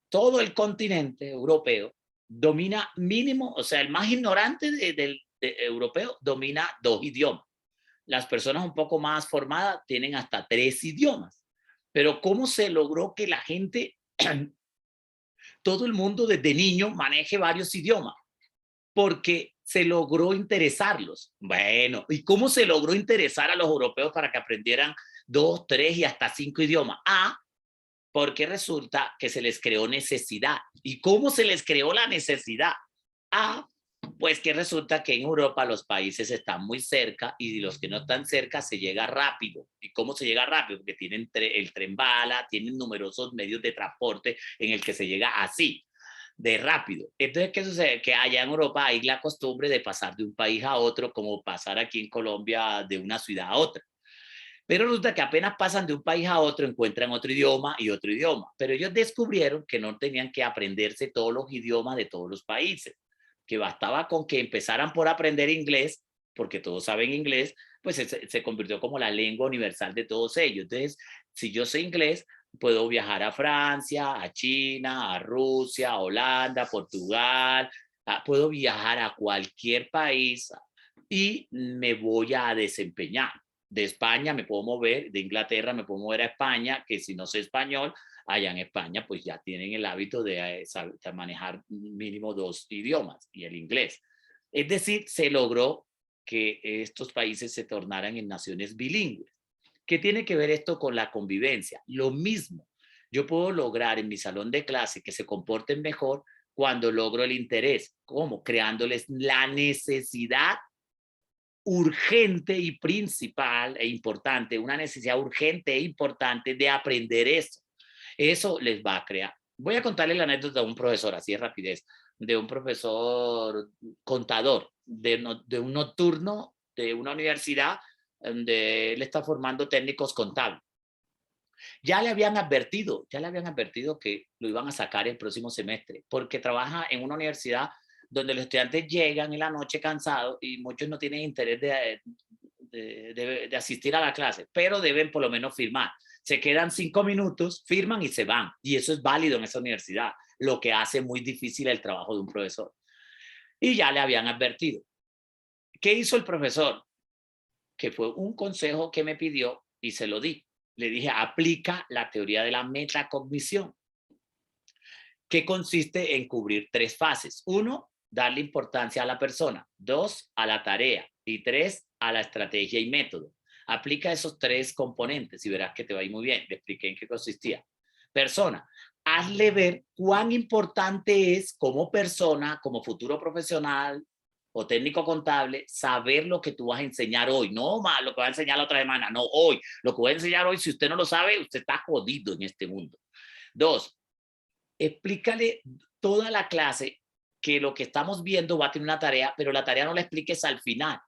Speaker 2: todo el continente europeo domina mínimo, o sea, el más ignorante del europeo domina 2 idiomas. Las personas un poco más formadas tienen hasta 3 idiomas. Pero ¿cómo se logró que la gente, todo el mundo desde niño maneje varios idiomas? Porque se logró interesarlos. Bueno, ¿y cómo se logró interesar a los europeos para que aprendieran 2, 3 y hasta 5 idiomas? Porque resulta que se les creó necesidad. ¿Y cómo se les creó la necesidad? Pues que resulta que en Europa los países están muy cerca y los que no están cerca se llega rápido. ¿Y cómo se llega rápido? Porque tienen el tren bala, tienen numerosos medios de transporte en el que se llega así. de rápido. Entonces, ¿qué sucede? Que allá en Europa hay la costumbre de pasar de un país a otro, como pasar aquí en Colombia de una ciudad a otra. Pero resulta que apenas pasan de un país a otro, encuentran otro idioma y otro idioma. Pero ellos descubrieron que no tenían que aprenderse todos los idiomas de todos los países, que bastaba con que empezaran por aprender inglés, porque todos saben inglés, pues se convirtió como la lengua universal de todos ellos. Entonces, si yo sé inglés, puedo viajar a Francia, a China, a Rusia, a Holanda, Portugal, puedo viajar a cualquier país y me voy a desempeñar. De España me puedo mover, de Inglaterra me puedo mover a España, que si no sé español, allá en España pues ya tienen el hábito de manejar mínimo 2 idiomas y el inglés. Es decir, se logró que estos países se tornaran en naciones bilingües. ¿Qué tiene que ver esto con la convivencia? Lo mismo. Yo puedo lograr en mi salón de clase que se comporten mejor cuando logro el interés. ¿Cómo? Creándoles la necesidad urgente y principal e importante, una necesidad urgente e importante de aprender eso. Eso les va a crear. Voy a contarles la anécdota de un profesor, así de rapidez, de un profesor contador, de un nocturno de una universidad donde él está formando técnicos contables. Ya le habían advertido que lo iban a sacar el próximo semestre, porque trabaja en una universidad donde los estudiantes llegan en la noche cansados y muchos no tienen interés de asistir a la clase, pero deben por lo menos firmar. Se quedan 5 minutos, firman y se van. Y eso es válido en esa universidad, lo que hace muy difícil el trabajo de un profesor. Y ya le habían advertido. ¿Qué hizo el profesor? Que fue un consejo que me pidió y se lo di. Le dije, aplica la teoría de la metacognición, que consiste en cubrir 3 fases. 1, darle importancia a la persona. 2, a la tarea. Y 3, a la estrategia y método. Aplica esos 3 componentes y verás que te va a ir muy bien. Le expliqué en qué consistía. Persona, hazle ver cuán importante es como persona, como futuro profesional o técnico contable, saber lo que tú vas a enseñar hoy. No más lo que va a enseñar la otra semana, no hoy. Lo que voy a enseñar hoy, si usted no lo sabe, usted está jodido en este mundo. 2, explícale toda la clase que lo que estamos viendo va a tener una tarea, pero la tarea no la expliques al final,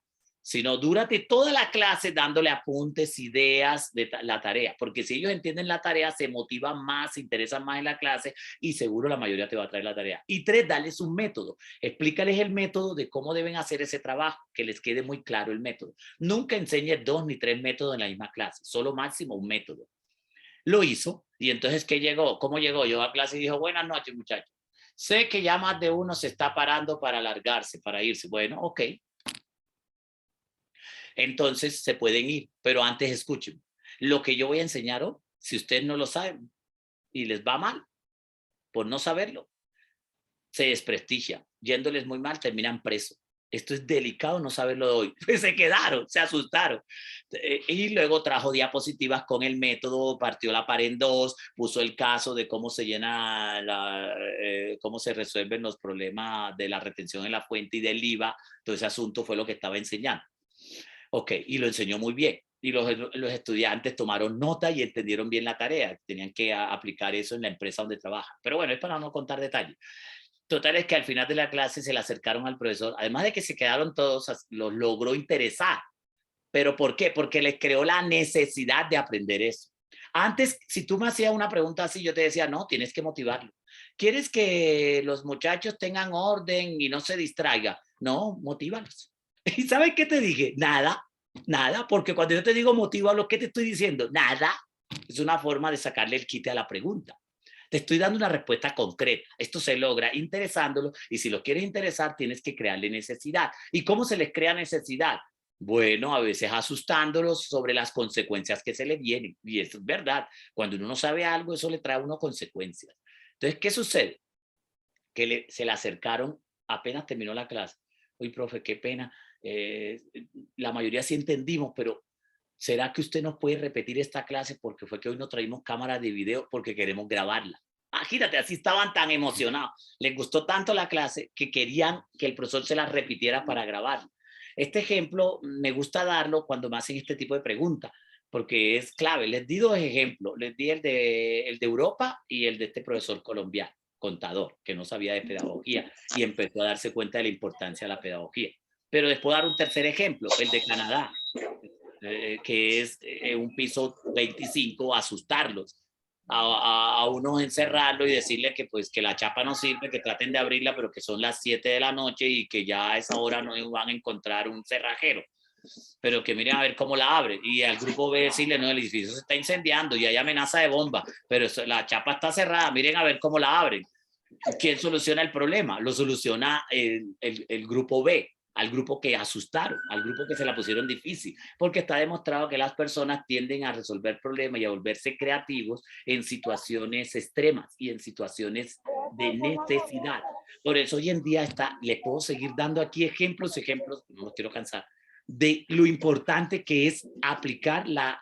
Speaker 2: sino dúrate toda la clase dándole apuntes, ideas de la tarea, porque si ellos entienden la tarea, se motivan más, se interesan más en la clase y seguro la mayoría te va a traer la tarea. Y 3, darles un método, explícales el método de cómo deben hacer ese trabajo, que les quede muy claro el método. Nunca enseñes 2 ni 3 métodos en la misma clase, solo máximo un método. Lo hizo y entonces ¿qué llegó? ¿Cómo llegó? Llegó a clase y dijo, buenas noches muchachos. Sé que ya más de uno se está parando para alargarse, para irse. Bueno, ok. Entonces se pueden ir, pero antes escuchen. Lo que yo voy a enseñar hoy, si ustedes no lo saben y les va mal por no saberlo, se desprestigia. Yéndoles muy mal, terminan presos. Esto es delicado no saberlo de hoy. Pues se quedaron, se asustaron. Y luego trajo diapositivas con el método, partió la pared en 2, puso el caso de cómo se llena, cómo se resuelven los problemas de la retención en la fuente y del IVA. Todo ese asunto fue lo que estaba enseñando. Ok, y lo enseñó muy bien. Y los estudiantes tomaron nota y entendieron bien la tarea. Tenían que aplicar eso en la empresa donde trabajan. Pero bueno, es para no contar detalles. Total es que al final de la clase se le acercaron al profesor, además de que se quedaron todos, los logró interesar. ¿Pero por qué? Porque les creó la necesidad de aprender eso. Antes, si tú me hacías una pregunta así, yo te decía, no, tienes que motivarlo. ¿Quieres que los muchachos tengan orden y no se distraigan? No, motívalos. ¿Y sabes qué te dije? Nada, nada, porque cuando yo te digo motívalo, ¿qué te estoy diciendo? Nada. Es una forma de sacarle el quite a la pregunta. Te estoy dando una respuesta concreta. Esto se logra interesándolo y si lo quieres interesar, tienes que crearle necesidad. ¿Y cómo se les crea necesidad? Bueno, a veces asustándolos sobre las consecuencias que se le vienen. Y eso es verdad. Cuando uno no sabe algo, eso le trae a uno consecuencias. Entonces, ¿qué sucede? Que se le acercaron apenas terminó la clase. Oye, profe, qué pena. La mayoría sí entendimos, pero ¿será que usted nos puede repetir esta clase? Porque fue que hoy no traímos cámara de video porque queremos grabarla. Imagínate, así estaban tan emocionados. Les gustó tanto la clase que querían que el profesor se la repitiera para grabarla. Este ejemplo me gusta darlo cuando me hacen este tipo de preguntas, porque es clave. Les di 2 ejemplos. Les di el de Europa y el de este profesor colombiano. contador, que no sabía de pedagogía y empezó a darse cuenta de la importancia de la pedagogía. Pero les puedo dar un tercer ejemplo, el de Canadá, que es un piso 25, asustarlos. A unos encerrarlo y decirle que pues que la chapa no sirve, que traten de abrirla, pero que son las 7 de la noche y que ya a esa hora no van a encontrar un cerrajero, pero que miren a ver cómo la abren. Y al grupo B decirle, no, el edificio se está incendiando y hay amenaza de bomba, pero eso, la chapa está cerrada, miren a ver cómo la abren. ¿Quién soluciona el problema? Lo soluciona el grupo B, al grupo que asustaron, al grupo que se la pusieron difícil, porque está demostrado que las personas tienden a resolver problemas y a volverse creativos en situaciones extremas y en situaciones de necesidad. Por eso hoy en día le puedo seguir dando aquí ejemplos, no los quiero cansar, de lo importante que es aplicar la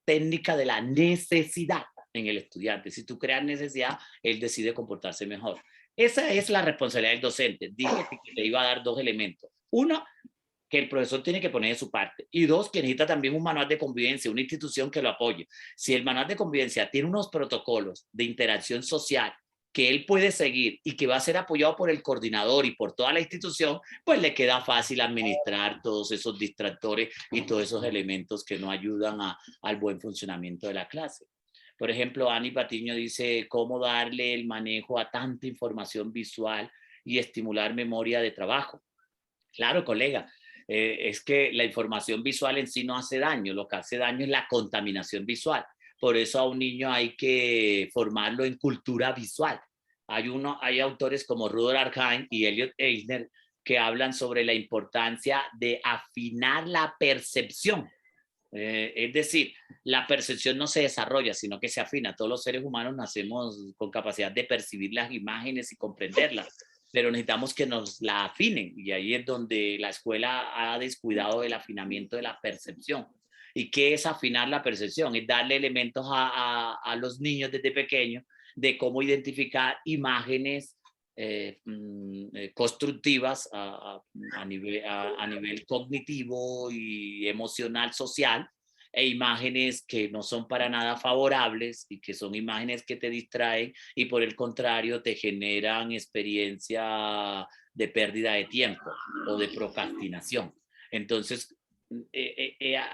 Speaker 2: técnica de la necesidad en el estudiante. Si tú creas necesidad, él decide comportarse mejor. Esa es la responsabilidad del docente. Dije que te iba a dar dos elementos. Uno, que el profesor tiene que poner de su parte. Y dos, que necesita también un manual de convivencia, una institución que lo apoye. Si el manual de convivencia tiene unos protocolos de interacción social que él puede seguir y que va a ser apoyado por el coordinador y por toda la institución, pues le queda fácil administrar todos esos distractores y todos esos elementos que no ayudan al buen funcionamiento de la clase. Por ejemplo, Ani Patiño dice cómo darle el manejo a tanta información visual y estimular memoria de trabajo. Claro, colega, es que la información visual en sí no hace daño, lo que hace daño es la contaminación visual. Por eso a un niño hay que formarlo en cultura visual. Hay autores como Rudolf Arnheim y Elliot Eisner que hablan sobre la importancia de afinar la percepción. Es decir, la percepción no se desarrolla, sino que se afina. Todos los seres humanos nacemos con capacidad de percibir las imágenes y comprenderlas, pero necesitamos que nos la afinen, y ahí es donde la escuela ha descuidado el afinamiento de la percepción. ¿Y qué es afinar la percepción? Es darle elementos a los niños desde pequeños de cómo identificar imágenes constructivas a nivel cognitivo y emocional, social, e imágenes que no son para nada favorables y que son imágenes que te distraen y por el contrario te generan experiencia de pérdida de tiempo o de procrastinación. Entonces,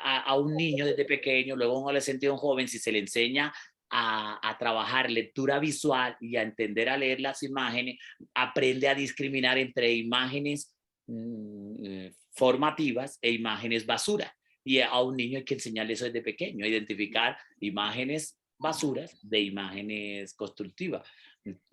Speaker 2: a un niño desde pequeño, luego a un adolescente y a un joven, si se le enseña a trabajar lectura visual y a entender a leer las imágenes, aprende a discriminar entre imágenes formativas e imágenes basura. Y a un niño hay que enseñarle eso desde pequeño, a identificar imágenes basuras de imágenes constructivas.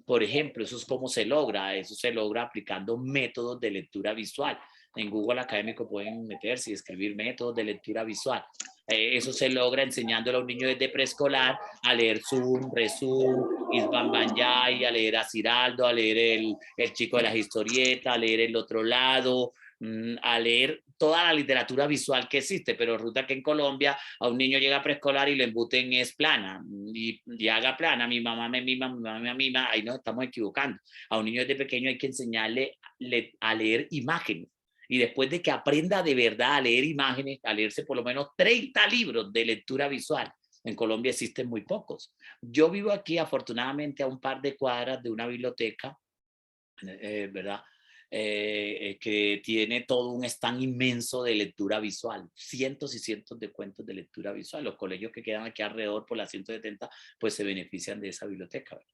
Speaker 2: Por ejemplo, eso es cómo se logra. Eso se logra aplicando métodos de lectura visual. En Google Académico pueden meterse y escribir métodos de lectura visual. Eso se logra enseñándole a un niño desde preescolar a leer Zoom, Resum, Isban Banyai, a leer a Ciraldo, a leer el chico de las historietas, a leer El otro lado, a leer toda la literatura visual que existe, pero resulta que en Colombia a un niño llega a preescolar y le embuten es plana, y haga plana, mi mamá me mima, mi mamá me mima, ahí nos estamos equivocando. A un niño desde pequeño hay que enseñarle a leer imágenes, y después de que aprenda de verdad a leer imágenes, a leerse por lo menos 30 libros de lectura visual. En Colombia existen muy pocos. Yo vivo aquí afortunadamente a un par de cuadras de una biblioteca, ¿verdad? Que tiene todo un stand inmenso de lectura visual, cientos y cientos de cuentos de lectura visual. Los colegios que quedan aquí alrededor por las 170 pues se benefician de esa biblioteca, ¿verdad?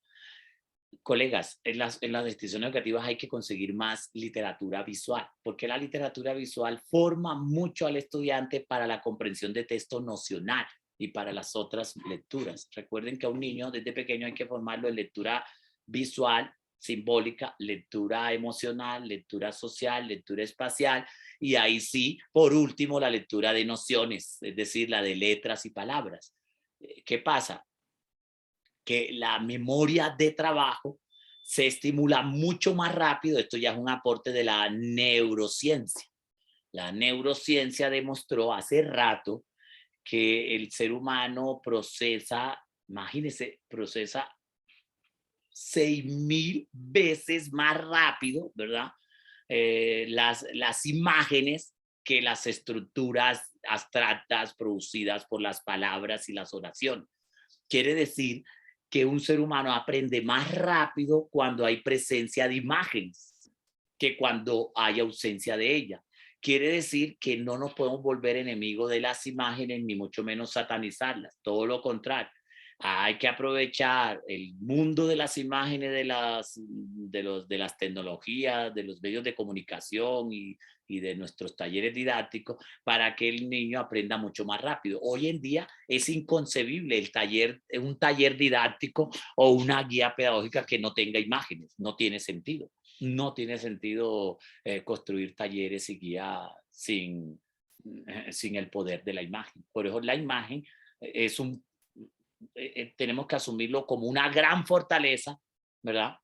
Speaker 2: Colegas, en las instituciones educativas hay que conseguir más literatura visual, porque la literatura visual forma mucho al estudiante para la comprensión de texto nocional y para las otras lecturas. Recuerden que a un niño desde pequeño hay que formarlo en lectura visual, simbólica, lectura emocional, lectura social, lectura espacial, y ahí sí, por último, la lectura de nociones, es decir, la de letras y palabras. ¿Qué pasa? Que la memoria de trabajo se estimula mucho más rápido. Esto ya es un aporte de la neurociencia. La neurociencia demostró hace rato que el ser humano procesa, imagínense, procesa 6,000 veces más rápido, ¿verdad? Las imágenes que las estructuras abstractas producidas por las palabras y las oraciones. Quiere decir que un ser humano aprende más rápido cuando hay presencia de imágenes que cuando hay ausencia de ella. Quiere decir que no nos podemos volver enemigos de las imágenes, ni mucho menos satanizarlas, todo lo contrario. Hay que aprovechar el mundo de las imágenes, de las tecnologías, de los medios de comunicación y de nuestros talleres didácticos para que el niño aprenda mucho más rápido. Hoy en día es inconcebible un taller didáctico o una guía pedagógica que no tenga imágenes, no tiene sentido. No tiene sentido construir talleres y guías sin el poder de la imagen. Por eso la imagen es tenemos que asumirlo como una gran fortaleza, ¿verdad?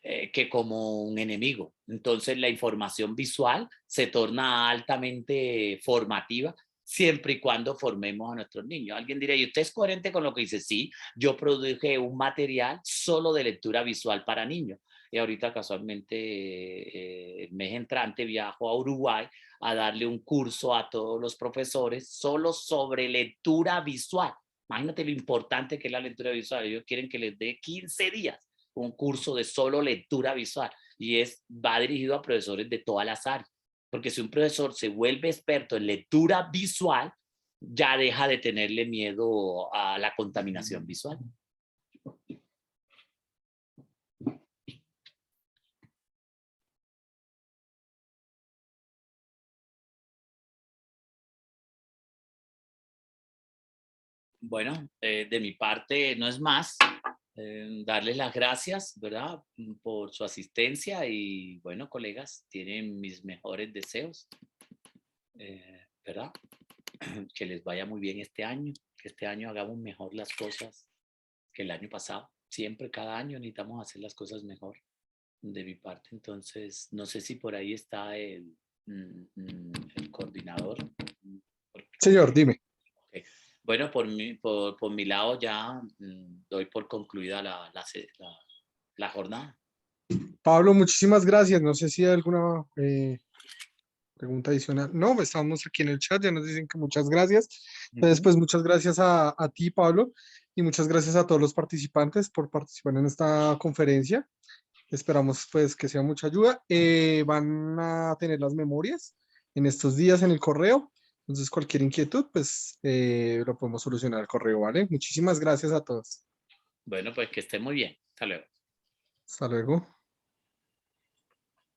Speaker 2: Que como un enemigo. Entonces la información visual se torna altamente formativa siempre y cuando formemos a nuestros niños. Alguien dirá, ¿y usted es coherente con lo que dice? Sí, yo produje un material solo de lectura visual para niños. Y ahorita casualmente el mes entrante viajo a Uruguay a darle un curso a todos los profesores solo sobre lectura visual. Imagínate lo importante que es la lectura visual. Ellos quieren que les dé 15 días un curso de solo lectura visual y va dirigido a profesores de todas las áreas. Porque si un profesor se vuelve experto en lectura visual, ya deja de tenerle miedo a la contaminación visual. Bueno, de mi parte no es más. Darles las gracias, ¿verdad? Por su asistencia y bueno, colegas, tienen mis mejores deseos, ¿verdad? Que les vaya muy bien este año, que este año hagamos mejor las cosas que el año pasado. Siempre, cada año necesitamos hacer las cosas mejor de mi parte. Entonces, no sé si por ahí está el coordinador.
Speaker 3: Señor, dime.
Speaker 2: Okay. Bueno, por mi lado ya doy por concluida la jornada.
Speaker 3: Pablo, muchísimas gracias. No sé si hay alguna pregunta adicional. No, estamos aquí en el chat, ya nos dicen que muchas gracias. Entonces, pues muchas gracias a ti, Pablo, y muchas gracias a todos los participantes por participar en esta conferencia. Esperamos pues que sea mucha ayuda. Van a tener las memorias en estos días en el correo. Entonces, cualquier inquietud, pues lo podemos solucionar al correo, ¿vale? Muchísimas gracias a todos.
Speaker 2: Bueno, pues que estén muy bien. Hasta luego.
Speaker 3: Hasta luego.